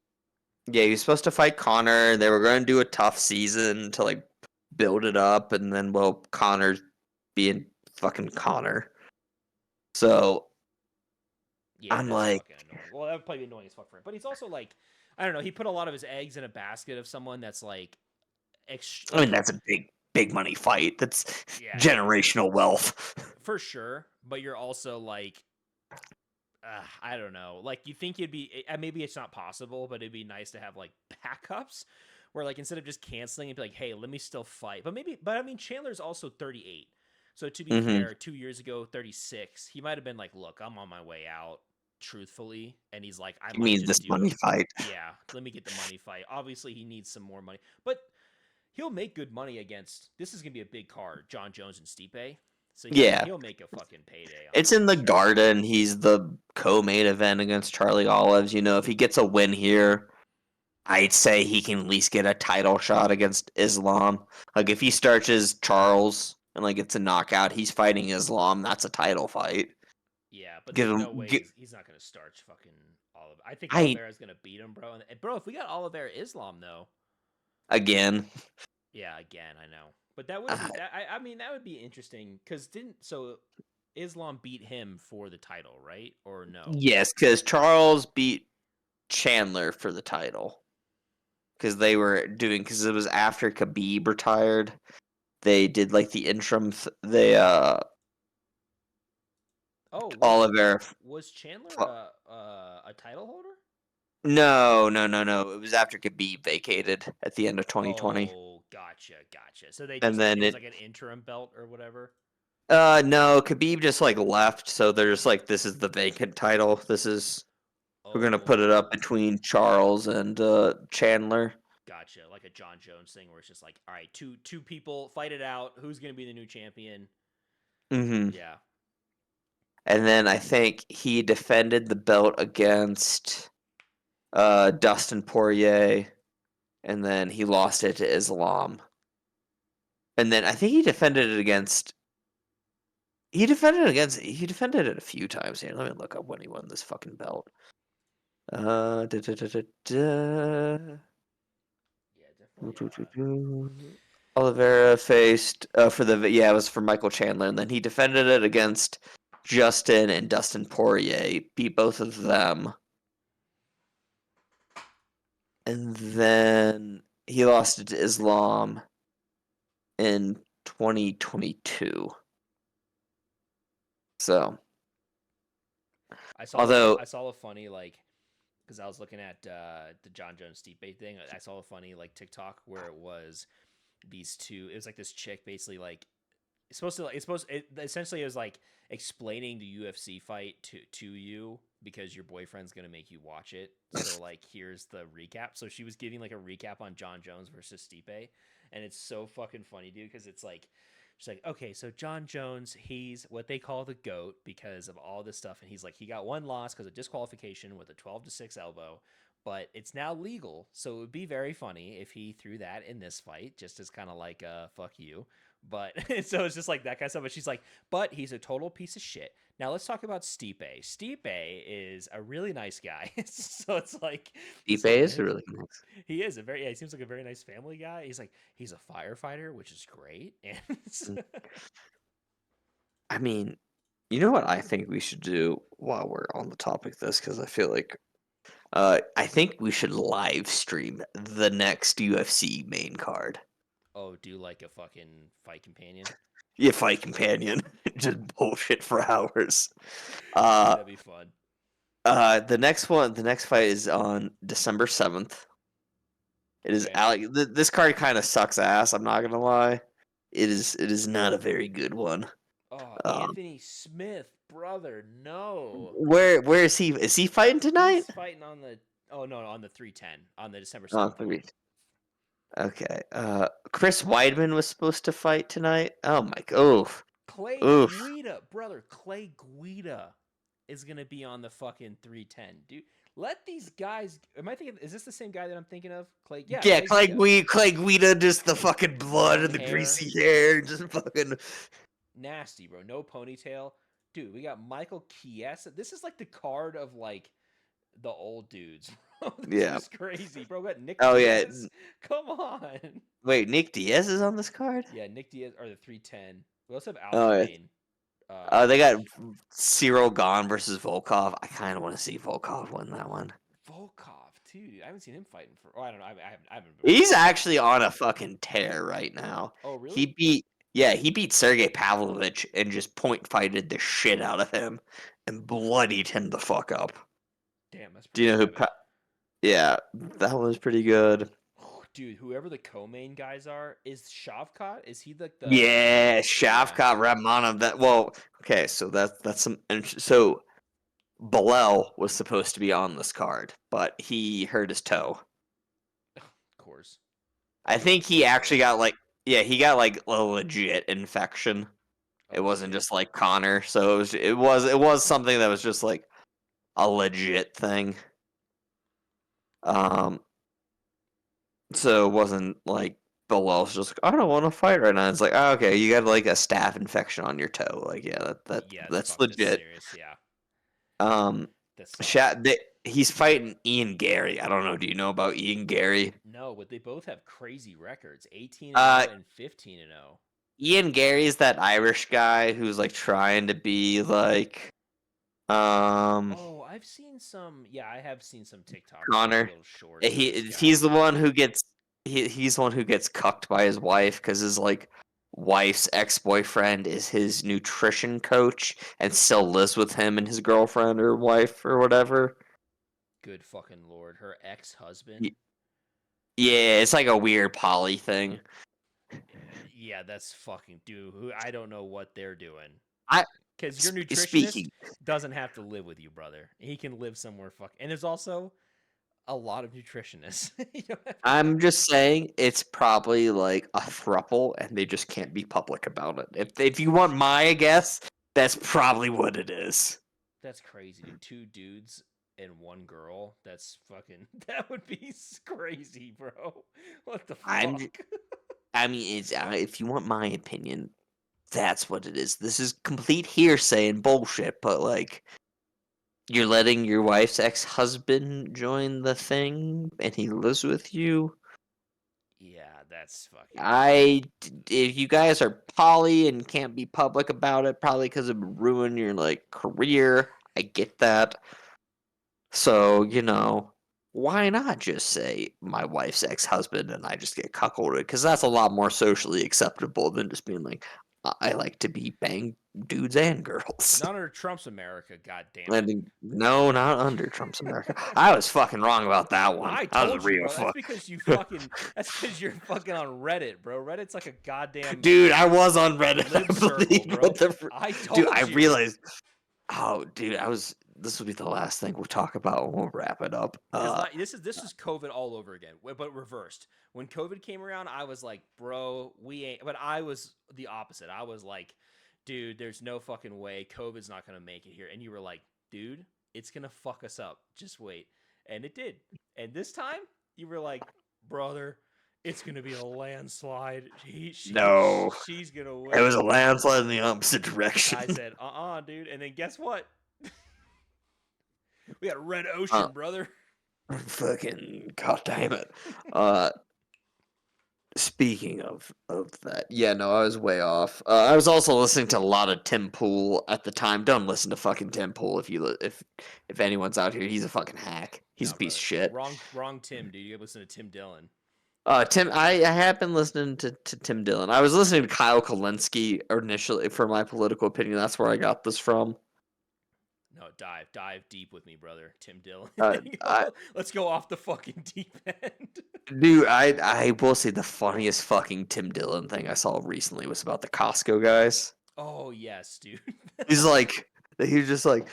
Speaker 2: was supposed to fight Connor. They were going to do a tough season to like build it up, and then well, Connor's being fucking Connor. So
Speaker 1: Yeah,
Speaker 2: I'm
Speaker 1: that's
Speaker 2: like,
Speaker 1: fucking annoying. Well, that would probably be annoying as fuck for him. But he's also like, I don't know. He put a lot of his eggs in a basket of someone that's like,
Speaker 2: I mean,
Speaker 1: like
Speaker 2: that's a big money fight. That's
Speaker 1: yeah, it is
Speaker 2: generational wealth.
Speaker 1: for sure. But you're also like, I don't know. Like you think you'd be maybe it's not possible, but it'd be nice to have like backups where like instead of just canceling and be like, hey, let me still fight. But I mean, Chandler's also 38. So to be
Speaker 2: Hmm.
Speaker 1: fair, 2 years ago, 36, he might have been like, look, I'm on my way out, truthfully, and he's like, I
Speaker 2: He
Speaker 1: might
Speaker 2: needs
Speaker 1: just
Speaker 2: this
Speaker 1: do
Speaker 2: money fight.
Speaker 1: yeah, let me get the money fight. Obviously, he needs some more money, but he'll make good money against. This is gonna be a big card, John Jones and Stipe. So
Speaker 2: Yeah,
Speaker 1: he'll make a fucking payday on
Speaker 2: it's
Speaker 1: that
Speaker 2: in
Speaker 1: for
Speaker 2: the
Speaker 1: sure.
Speaker 2: Garden. He's the co-main event against Charlie Olives. You know, if he gets a win here, I'd say he can at least get a title shot against Islam. Like if he starts as Charles and like gets a knockout, he's fighting Islam. That's a title fight.
Speaker 1: Yeah, but
Speaker 2: Give
Speaker 1: there's no
Speaker 2: him.
Speaker 1: way he's not gonna start fucking Oliver. I think
Speaker 2: I
Speaker 1: Oliveira's gonna beat him, bro. And bro, if we got Oliveira Islam though,
Speaker 2: again.
Speaker 1: yeah, again, I know, but that would
Speaker 2: Uh,
Speaker 1: be that. I mean, that would be interesting because didn't so Islam beat him for the title, right? Or no?
Speaker 2: yes, because Charles beat Chandler for the title because they were doing because it was after Khabib retired. They did like the interim. They
Speaker 1: Oh,
Speaker 2: Oliver.
Speaker 1: was Chandler a title holder?
Speaker 2: No. It was after Khabib vacated at the end of 2020,
Speaker 1: Oh, gotcha. So they
Speaker 2: and
Speaker 1: just
Speaker 2: then
Speaker 1: it was
Speaker 2: it.
Speaker 1: like an interim belt or whatever.
Speaker 2: No, Khabib just like left, so they're just like, this is the vacant title. This is We're gonna
Speaker 1: Oh,
Speaker 2: put it up between Charles and Chandler.
Speaker 1: gotcha. Like a John Jones thing where it's just like, all right, two people fight it out. Who's gonna be the new champion?
Speaker 2: Hmm.
Speaker 1: Yeah.
Speaker 2: And then I think he defended the belt against Dustin Poirier, and then he lost it to Islam. And then I think he defended it a few times here. Let me look up when he won this fucking belt. Da, da, da, da, da.
Speaker 1: Yeah, definitely.
Speaker 2: Oliveira faced it was for Michael Chandler, and then he defended it against Justin and Dustin Poirier, beat both of them, and then he lost it to Islam in 2022. So, although
Speaker 1: I saw a funny like because I was looking at the John Jones Stipe thing. I saw a funny like TikTok where it was these two. It was like this chick basically like essentially it was like explaining the UFC fight to you because your boyfriend's gonna make you watch it. So like here's the recap. So she was giving like a recap on John Jones versus Stipe, and it's so fucking funny, dude, because it's like she's like, okay, so John Jones, he's what they call the GOAT because of all this stuff, and he's like, he got one loss because of disqualification with a 12-6 elbow, but it's now legal, so it would be very funny if he threw that in this fight, just as kind of like fuck you. But so it's just like that kind of stuff. But she's like, but he's a total piece of shit. Now let's talk about Stipe. Stipe is a really nice guy. So it's like,
Speaker 2: Stipe
Speaker 1: so
Speaker 2: is really nice.
Speaker 1: he is a very, yeah, he seems like a very nice family guy. He's like, he's a firefighter, which is great. And
Speaker 2: I mean, you know what I think we should do while we're on the topic of this, because I feel like I think we should live stream the next UFC main card.
Speaker 1: oh, do like a fucking fight companion.
Speaker 2: Yeah, fight companion, just bullshit for hours.
Speaker 1: Dude,
Speaker 2: Uh,
Speaker 1: that'd be fun.
Speaker 2: the next fight is on December 7th. It is
Speaker 1: Okay.
Speaker 2: Alec. This card kind of sucks ass. I'm not gonna lie. It is not a very good one.
Speaker 1: Oh,
Speaker 2: Um,
Speaker 1: Anthony Smith, brother, no.
Speaker 2: where is he? Is he fighting tonight?
Speaker 1: He's fighting on the, oh no, on the 310, on the December
Speaker 2: Oh,
Speaker 1: 7th one.
Speaker 2: three. Okay. Chris Weidman was supposed to fight tonight. Oh my. Oof.
Speaker 1: Clay
Speaker 2: Oof.
Speaker 1: Guida, brother, Clay Guida is gonna be on the fucking 310, dude. Let these guys. Am I thinking? Is this the same guy that I'm thinking of? Clay, yeah,
Speaker 2: Yeah,
Speaker 1: Clay Guida.
Speaker 2: Clay Guida, just the fucking blood
Speaker 1: Long
Speaker 2: and the
Speaker 1: hair,
Speaker 2: greasy hair, just fucking.
Speaker 1: nasty, bro. No ponytail, dude. We got Michael Chiesa. This is like the card of like the old dudes, bro. This
Speaker 2: Yeah.
Speaker 1: is crazy, bro. We got Nick
Speaker 2: Oh yeah.
Speaker 1: Diaz. Come on.
Speaker 2: Wait, Nick Diaz is on this card?
Speaker 1: Yeah, Nick Diaz or the 310. We also have
Speaker 2: Oh yeah.
Speaker 1: Aljamain. Uh,
Speaker 2: They got Cyril Gahn versus Volkov. I kind of want to see Volkov win that one.
Speaker 1: Volkov, too. Dude, I haven't seen him fighting for. Oh, I don't know. I haven't been
Speaker 2: He's
Speaker 1: watching
Speaker 2: actually
Speaker 1: UFC.
Speaker 2: on a fucking tear right now.
Speaker 1: Oh, really?
Speaker 2: He beat yeah, he beat Sergey Pavlovich and just point fighted the shit out of him and bloodied him the fuck up.
Speaker 1: Damn, that's
Speaker 2: Do
Speaker 1: pretty
Speaker 2: you know who?
Speaker 1: savage.
Speaker 2: Yeah, that was pretty good.
Speaker 1: Dude, whoever the co-main guys are, is Shavkat? Is he like the?
Speaker 2: Yeah,
Speaker 1: Yeah.
Speaker 2: Shavkat Radmanov. Okay, so that's some. So Bilal was supposed to be on this card, but he hurt his toe.
Speaker 1: Of course.
Speaker 2: I
Speaker 1: Dude,
Speaker 2: think he
Speaker 1: poor
Speaker 2: actually
Speaker 1: toe.
Speaker 2: got like yeah, he got like a legit infection. It
Speaker 1: Oh
Speaker 2: wasn't
Speaker 1: shit.
Speaker 2: just like Connor, so it was something that was just like a legit thing. Um, so it wasn't like Bilal's just like I don't want to fight right now. It's like oh, okay, you got like a staph infection on your toe. Like yeah,
Speaker 1: Yeah,
Speaker 2: that's
Speaker 1: that's
Speaker 2: legit.
Speaker 1: serious. Yeah,
Speaker 2: Um,
Speaker 1: that sucks.
Speaker 2: he's fighting Ian Gary. I don't know. Do you know about Ian Gary?
Speaker 1: No, but they both have crazy records: 18 and
Speaker 2: Uh,
Speaker 1: 0 and 15 and 0.
Speaker 2: Ian Gary's that Irish guy who's like trying to be like um
Speaker 1: Oh, I've seen some. Yeah, I have seen some TikToks, like
Speaker 2: Connor.
Speaker 1: little shorts of this
Speaker 2: He's
Speaker 1: guy.
Speaker 2: the one who gets he's the one who gets cucked by his wife because his like wife's ex-boyfriend is his nutrition coach and still lives with him and his girlfriend or wife or whatever.
Speaker 1: Good fucking lord, her ex-husband.
Speaker 2: Y- Yeah, it's like a weird poly thing.
Speaker 1: Yeah, that's fucking dude. Who I don't know what they're doing. Because your nutritionist
Speaker 2: Speaking,
Speaker 1: doesn't have to live with you, brother. He can live somewhere. And there's also a lot of nutritionists. You don't have to.
Speaker 2: I'm just saying it's probably like a throuple, and they just can't be public about it. If you want my guess, that's probably what it is.
Speaker 1: That's crazy, dude. Two dudes and one girl. That's fucking. That would be crazy, bro. What the
Speaker 2: I'm.
Speaker 1: fuck?
Speaker 2: I mean, it's if you want my opinion, that's what it is. This is complete hearsay and bullshit, but like you're letting your wife's ex-husband join the thing and he lives with you.
Speaker 1: Yeah, that's fucking.
Speaker 2: If you guys are poly and can't be public about it, probably because it would ruin your like career. I get that. So, why not just say my wife's ex-husband and I just get cuckolded? Because that's a lot more socially acceptable than just being like, I like to be bang dudes and girls.
Speaker 1: Not under Trump's America, god damn it.
Speaker 2: And no, not under Trump's America. I was fucking wrong about that one.
Speaker 1: I
Speaker 2: I was
Speaker 1: told you,
Speaker 2: real
Speaker 1: bro. That's
Speaker 2: fuck.
Speaker 1: because you fucking. That's because you're fucking on Reddit, bro. Reddit's like a goddamn
Speaker 2: Dude, I was on Reddit.
Speaker 1: lib
Speaker 2: I
Speaker 1: circle,
Speaker 2: believe.
Speaker 1: bro. I
Speaker 2: Dude,
Speaker 1: told
Speaker 2: I
Speaker 1: you.
Speaker 2: realized. Oh, dude, This will be the last thing we'll talk about when we'll wrap it up.
Speaker 1: Because this is COVID all over again, but reversed. When COVID came around, I was like, bro, we ain't. But I was the opposite. I was like, dude, there's no fucking way COVID's not gonna make it here. And you were like, dude, it's gonna fuck us up. Just wait. And it did. And this time, you were like, brother, it's gonna be a landslide.
Speaker 2: No,
Speaker 1: She's gonna
Speaker 2: it was
Speaker 1: win.
Speaker 2: a landslide in the opposite direction.
Speaker 1: I said, dude. And then guess what? We got a red
Speaker 2: Uh,
Speaker 1: ocean, brother.
Speaker 2: fucking god damn it. Speaking of that, yeah, no, I was way off. I was also listening to a lot of Tim Pool at the time. Don't listen to fucking Tim Pool if anyone's out here. He's a fucking hack. He's
Speaker 1: No,
Speaker 2: a piece of
Speaker 1: brother.
Speaker 2: shit.
Speaker 1: Wrong Tim, dude. You gotta listen to Tim Dillon.
Speaker 2: Tim, I have been listening to Tim Dillon. I was listening to Kyle Kalinske initially for my political opinion. That's where I got this from.
Speaker 1: No, dive deep with me, brother. Tim Dillon.
Speaker 2: I
Speaker 1: Let's go off the fucking deep end.
Speaker 2: Dude, I will say the funniest fucking Tim Dillon thing I saw recently was about the Costco guys.
Speaker 1: Oh yes, dude.
Speaker 2: He's like, he's just like,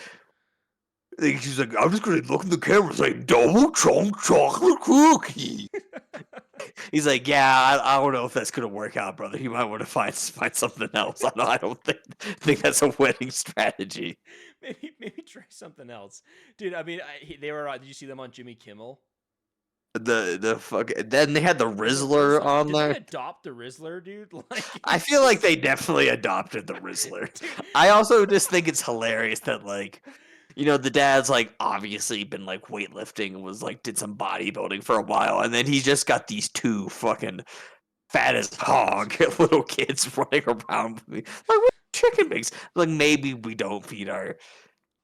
Speaker 2: he's like, I'm just gonna look in the camera and say, double chunk chocolate cookie. He's like, yeah, I don't know if that's gonna work out, brother. You might want to find something else. I don't think that's a winning strategy.
Speaker 1: Maybe try something else, dude. I mean, they were. Did you see them on Jimmy Kimmel?
Speaker 2: The fuck. Then they had the Rizzler on
Speaker 1: Did they
Speaker 2: there.
Speaker 1: adopt the Rizzler, dude? Like,
Speaker 2: I feel like they definitely adopted the Rizzler.
Speaker 1: Dude.
Speaker 2: I also just think it's hilarious that like, the dad's like obviously been like weightlifting and was like did some bodybuilding for a while, and then he's just got these two fucking fat as hog little kids running around with me. Like what chicken makes? Like maybe we don't feed our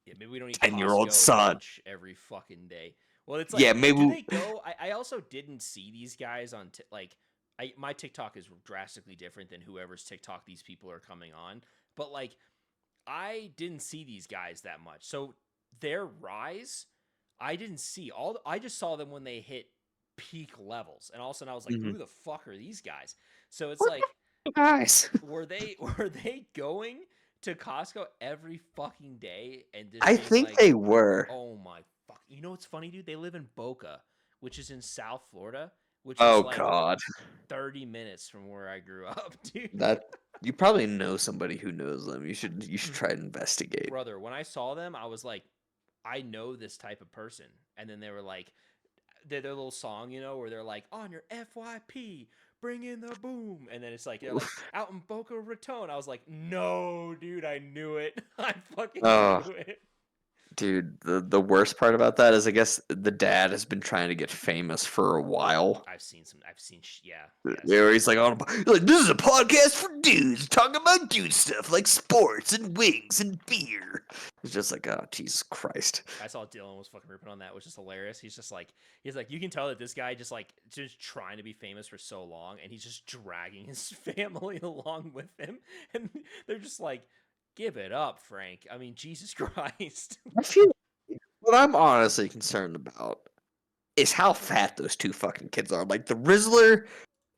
Speaker 1: Yeah, maybe we don't eat
Speaker 2: 10-year-old
Speaker 1: Costco
Speaker 2: son.
Speaker 1: lunch every fucking day. Well, it's like,
Speaker 2: Yeah, maybe.
Speaker 1: do they go? I also didn't see these guys on my TikTok is drastically different than whoever's TikTok these people are coming on. But like, I didn't see these guys that much. So their rise, I didn't see. I just saw them when they hit peak levels, and all of a sudden I was like, who the fuck are these guys? So it's like,
Speaker 2: Guys,
Speaker 1: were they going to Costco every fucking day and just
Speaker 2: I
Speaker 1: being
Speaker 2: think
Speaker 1: like,
Speaker 2: they were.
Speaker 1: oh my fuck. You know what's funny, dude? They live in Boca, which is in South Florida, which is
Speaker 2: Oh
Speaker 1: like
Speaker 2: God,
Speaker 1: 30 minutes from where I grew up, dude.
Speaker 2: that you probably know somebody who knows them. You should try to investigate.
Speaker 1: Brother, when I saw them, I was like, I know this type of person. And then they were like, their little song, where they're like, on your FYP, bring in the boom. And then it's like, they're like, out in Boca Raton. I was like, no, dude, I knew it. I fucking
Speaker 2: Oh,
Speaker 1: knew it.
Speaker 2: dude, the worst part about that is I guess the dad has been trying to get famous for a while.
Speaker 1: Yeah.
Speaker 2: Where he's like, this is a podcast for dudes talking about dude stuff like sports and wings and beer. It's just like, oh Jesus Christ.
Speaker 1: I saw Dylan was fucking ripping on that, which is hilarious. He's like, you can tell that this guy just trying to be famous for so long, and he's just dragging his family along with him, and they're just like, give it up, Frank. I mean, Jesus Christ.
Speaker 2: I feel what I'm honestly concerned about is how fat those two fucking kids are. Like the Rizzler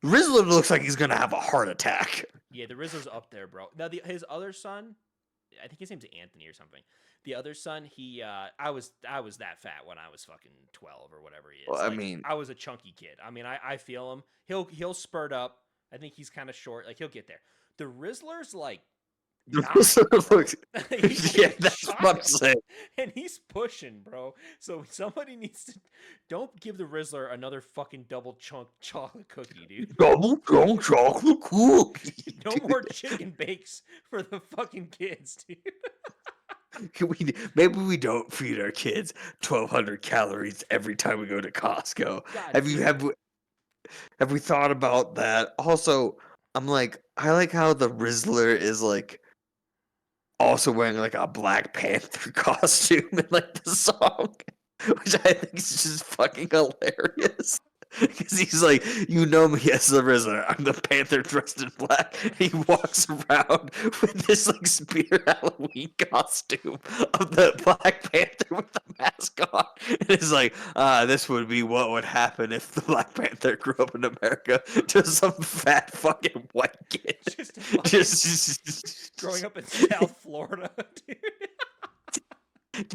Speaker 2: looks like he's gonna have a heart attack.
Speaker 1: Yeah, the Rizzler's up there, bro. Now his other son I think his name's Anthony or something. The other son, he I was that fat when I was fucking 12 or whatever he
Speaker 2: Well,
Speaker 1: is.
Speaker 2: I
Speaker 1: Like
Speaker 2: mean,
Speaker 1: I was a chunky kid. I mean, I feel him. He'll spurt up. I think he's kind of short. Like he'll get there. The Rizzler's like
Speaker 2: this
Speaker 1: 9, bro.
Speaker 2: looks.
Speaker 1: He's
Speaker 2: Yeah,
Speaker 1: like a
Speaker 2: that's what I'm
Speaker 1: child.
Speaker 2: saying.
Speaker 1: And he's pushing, bro. So somebody needs to don't give the Rizzler another fucking double chunk chocolate cookie, dude.
Speaker 2: Double drunk chocolate cookie.
Speaker 1: No more chicken bakes for the fucking kids, dude.
Speaker 2: Maybe we don't feed our kids 1,200 calories every time we go to Costco.
Speaker 1: God
Speaker 2: Have you
Speaker 1: damn it.
Speaker 2: have we thought about that? Also, I'm like, I like how the Rizzler is like also wearing like a Black Panther costume in like the song, which I think is just fucking hilarious. Because he's like, you know me as the Rizzler. I'm the Panther dressed in black. He walks around with this like spear Halloween costume of the Black Panther with the mask on. And it's like, this would be what would happen if the Black Panther grew up in America. Just some fat fucking white kid.
Speaker 1: Just a fucking
Speaker 2: Just
Speaker 1: growing up in South Florida, dude.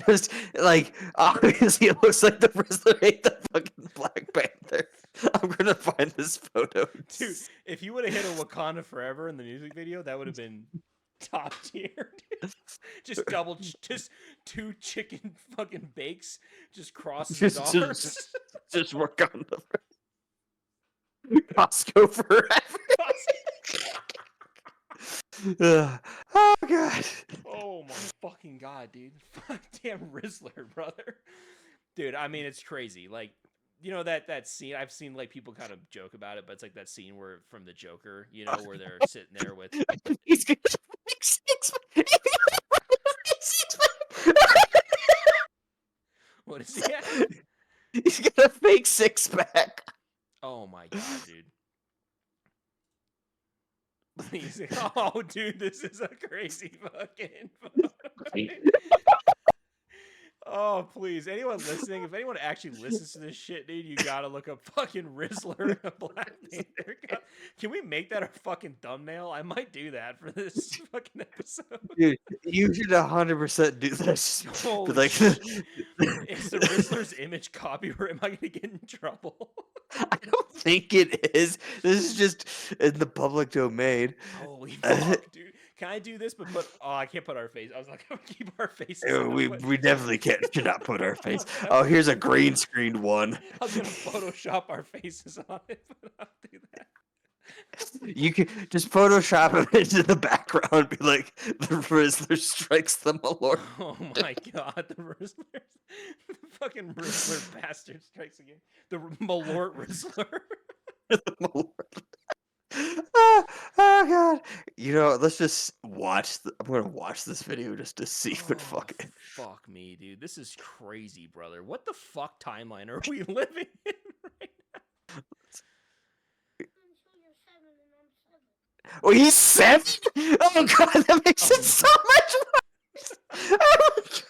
Speaker 2: Just like obviously, it looks like the Rizzler ate the fucking Black Panther. I'm gonna find this photo,
Speaker 1: Dude, if you would have hit a Wakanda Forever in the music video, that would have been top tier. Dude. Just 2 chicken fucking bakes, just crosses his
Speaker 2: just,
Speaker 1: arms.
Speaker 2: just work on the Costco forever. Oh god.
Speaker 1: Oh my fucking god, dude! Damn Rizzler, brother. Dude, I mean it's crazy. Like, you know that scene. I've seen like people kind of joke about it, but it's like that scene where from the Joker, you know, where they're sitting there with.
Speaker 2: He's gonna fix six.
Speaker 1: What is he at?
Speaker 2: He's gonna fake 6-pack.
Speaker 1: Oh my god, dude. Please. Oh, dude, this is a crazy fucking. Oh, please. Anyone listening, if anyone actually listens to this shit, dude, you gotta look up fucking Rizzler and a Black Panther. Can we make that our fucking thumbnail? I might do that for this fucking episode.
Speaker 2: Dude, you should 100% do this.
Speaker 1: Holy
Speaker 2: Like,
Speaker 1: shit. Is the Rizzler's image copyright? Am I gonna get in trouble?
Speaker 2: I don't think it is. This is just in the public domain.
Speaker 1: Holy fuck, dude. Can I do this? But I can't put our face. I was like, I'm gonna keep our faces.
Speaker 2: We definitely can't should not put our face. Oh, here's a green screened one.
Speaker 1: I was gonna Photoshop our faces on it, but I'll do that.
Speaker 2: You can just Photoshop him into the background. Be like, the Rizzler strikes the Malort.
Speaker 1: Oh my god, the Rizzler, the fucking Rizzler bastard strikes again. The Malort Rizzler.
Speaker 2: The Malort. Oh god. You know, let's just watch. I'm gonna watch this video just to see if it fucking.
Speaker 1: Fuck me, dude. This is crazy, brother. What the fuck timeline are we living in right now?
Speaker 2: Oh, he's 7? Oh god, that makes it so much worse.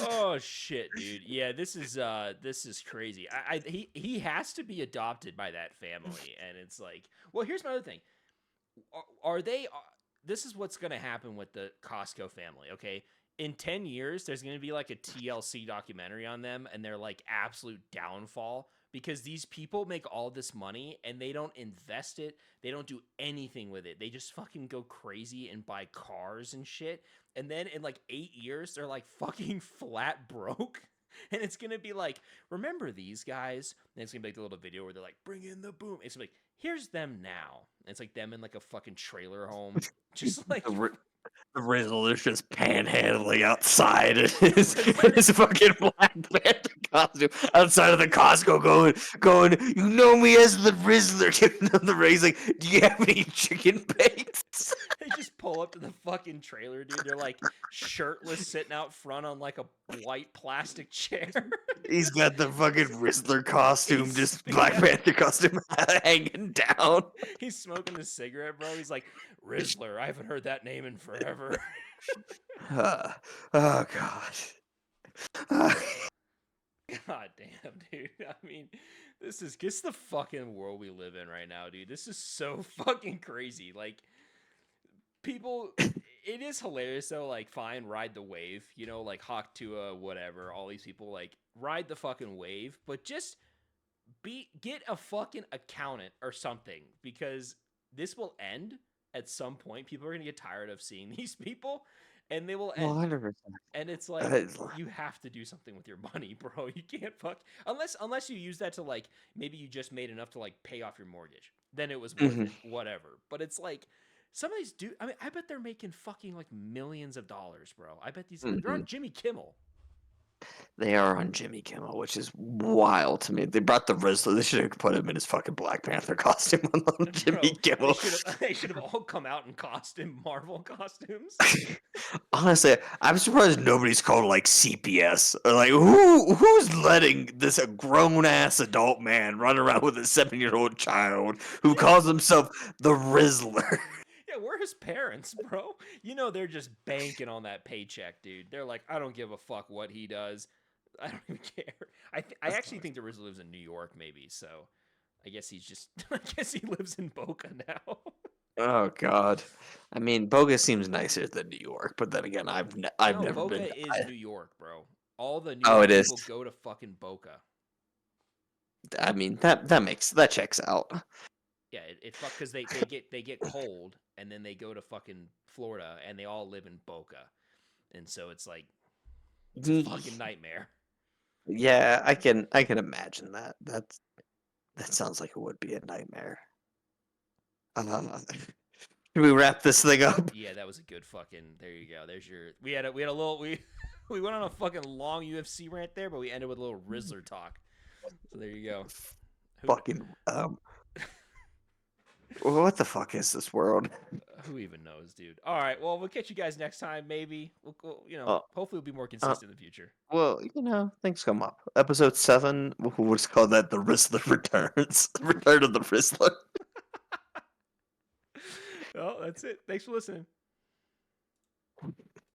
Speaker 1: Oh shit, dude. Yeah, this is crazy. He has to be adopted by that family, and it's like, well, here's my other thing. Are they? This is what's gonna happen with the Costco family. Okay, in 10 years, there's gonna be like a TLC documentary on them and their like absolute downfall because these people make all this money and they don't invest it. They don't do anything with it. They just fucking go crazy and buy cars and shit. And then in like 8 years, they're like fucking flat broke. And it's gonna be like, remember these guys? And it's gonna be like the little video where they're like, bring in the boom. It's like, here's them now. And it's like them in like a fucking trailer home, just like
Speaker 2: The Rizzler's just panhandling outside in his fucking Black Panther costume outside of the Costco going, you know me as the Rizzler, giving them the raise like, do you have any chicken bakes?
Speaker 1: they just pull up to the fucking trailer, dude. They're like shirtless, sitting out front on like a white plastic chair.
Speaker 2: He's got the fucking Rizzler costume, just Black Panther costume hanging down.
Speaker 1: He's smoking a cigarette, bro. He's like, Rizzler, I haven't heard that name in forever.
Speaker 2: Oh god.
Speaker 1: God damn, dude. I mean, this is just the fucking world we live in right now, dude. This is so fucking crazy. Like, people, it is hilarious though. Like, fine, ride the wave. You know, like Hawk Tua, whatever. All these people like ride the fucking wave, but just get a fucking accountant or something because this will end at some point. People are gonna get tired of seeing these people, and they will end.
Speaker 2: 100%.
Speaker 1: And it's like
Speaker 2: Uh,
Speaker 1: you have to do something with your money, bro. You can't fuck unless you use that to like maybe you just made enough to like pay off your mortgage. Then it was worth
Speaker 2: mhm,
Speaker 1: it, whatever. But it's like some of these dude. I mean, I bet they're making fucking like millions of dollars, bro. I bet they're
Speaker 2: mhm.
Speaker 1: on Jimmy Kimmel.
Speaker 2: They are on Jimmy Kimmel, which is wild to me. They brought the Rizzler. They should have put him in his fucking Black Panther costume on Jimmy
Speaker 1: Bro,
Speaker 2: Kimmel.
Speaker 1: they should have all come out in costume Marvel costumes.
Speaker 2: Honestly, I'm surprised nobody's called like CPS or like who's letting this a grown ass adult man run around with a 7-year-old child who
Speaker 1: Yeah.
Speaker 2: calls himself the Rizzler.
Speaker 1: Yeah, we're his parents, bro. You know they're just banking on that paycheck, dude. They're like, I don't give a fuck what he does. I don't even care. I actually think the Rizzler lives in New York, maybe. So I guess he's just I guess he lives in Boca now.
Speaker 2: Oh God, I mean Boga seems nicer than New York, but then again, I've
Speaker 1: No,
Speaker 2: never been.
Speaker 1: Boca is New York, bro. All the New
Speaker 2: Oh,
Speaker 1: York
Speaker 2: it is.
Speaker 1: people go to fucking Boca.
Speaker 2: I mean that checks out.
Speaker 1: Yeah, it fuck because they get cold and then they go to fucking Florida and they all live in Boca, and so it's like it's a fucking nightmare.
Speaker 2: Yeah, I can imagine that. That sounds like it would be a nightmare. Can we wrap this thing up?
Speaker 1: Yeah, that was a good fucking. There you go. There's your. We had a little. We went on a fucking long UFC rant there, but we ended with a little Rizzler talk. So there you go. Who
Speaker 2: Fucking what the fuck is this world?
Speaker 1: who even knows, dude? All right. Well, we'll catch you guys next time. Maybe you know.
Speaker 2: Uh,
Speaker 1: Hopefully, we'll be more
Speaker 2: uh,
Speaker 1: consistent in the future.
Speaker 2: well, things come up. Episode 7, we'll just call that the Rizzler returns. Return of the Rizzler.
Speaker 1: Well, that's it. Thanks for listening.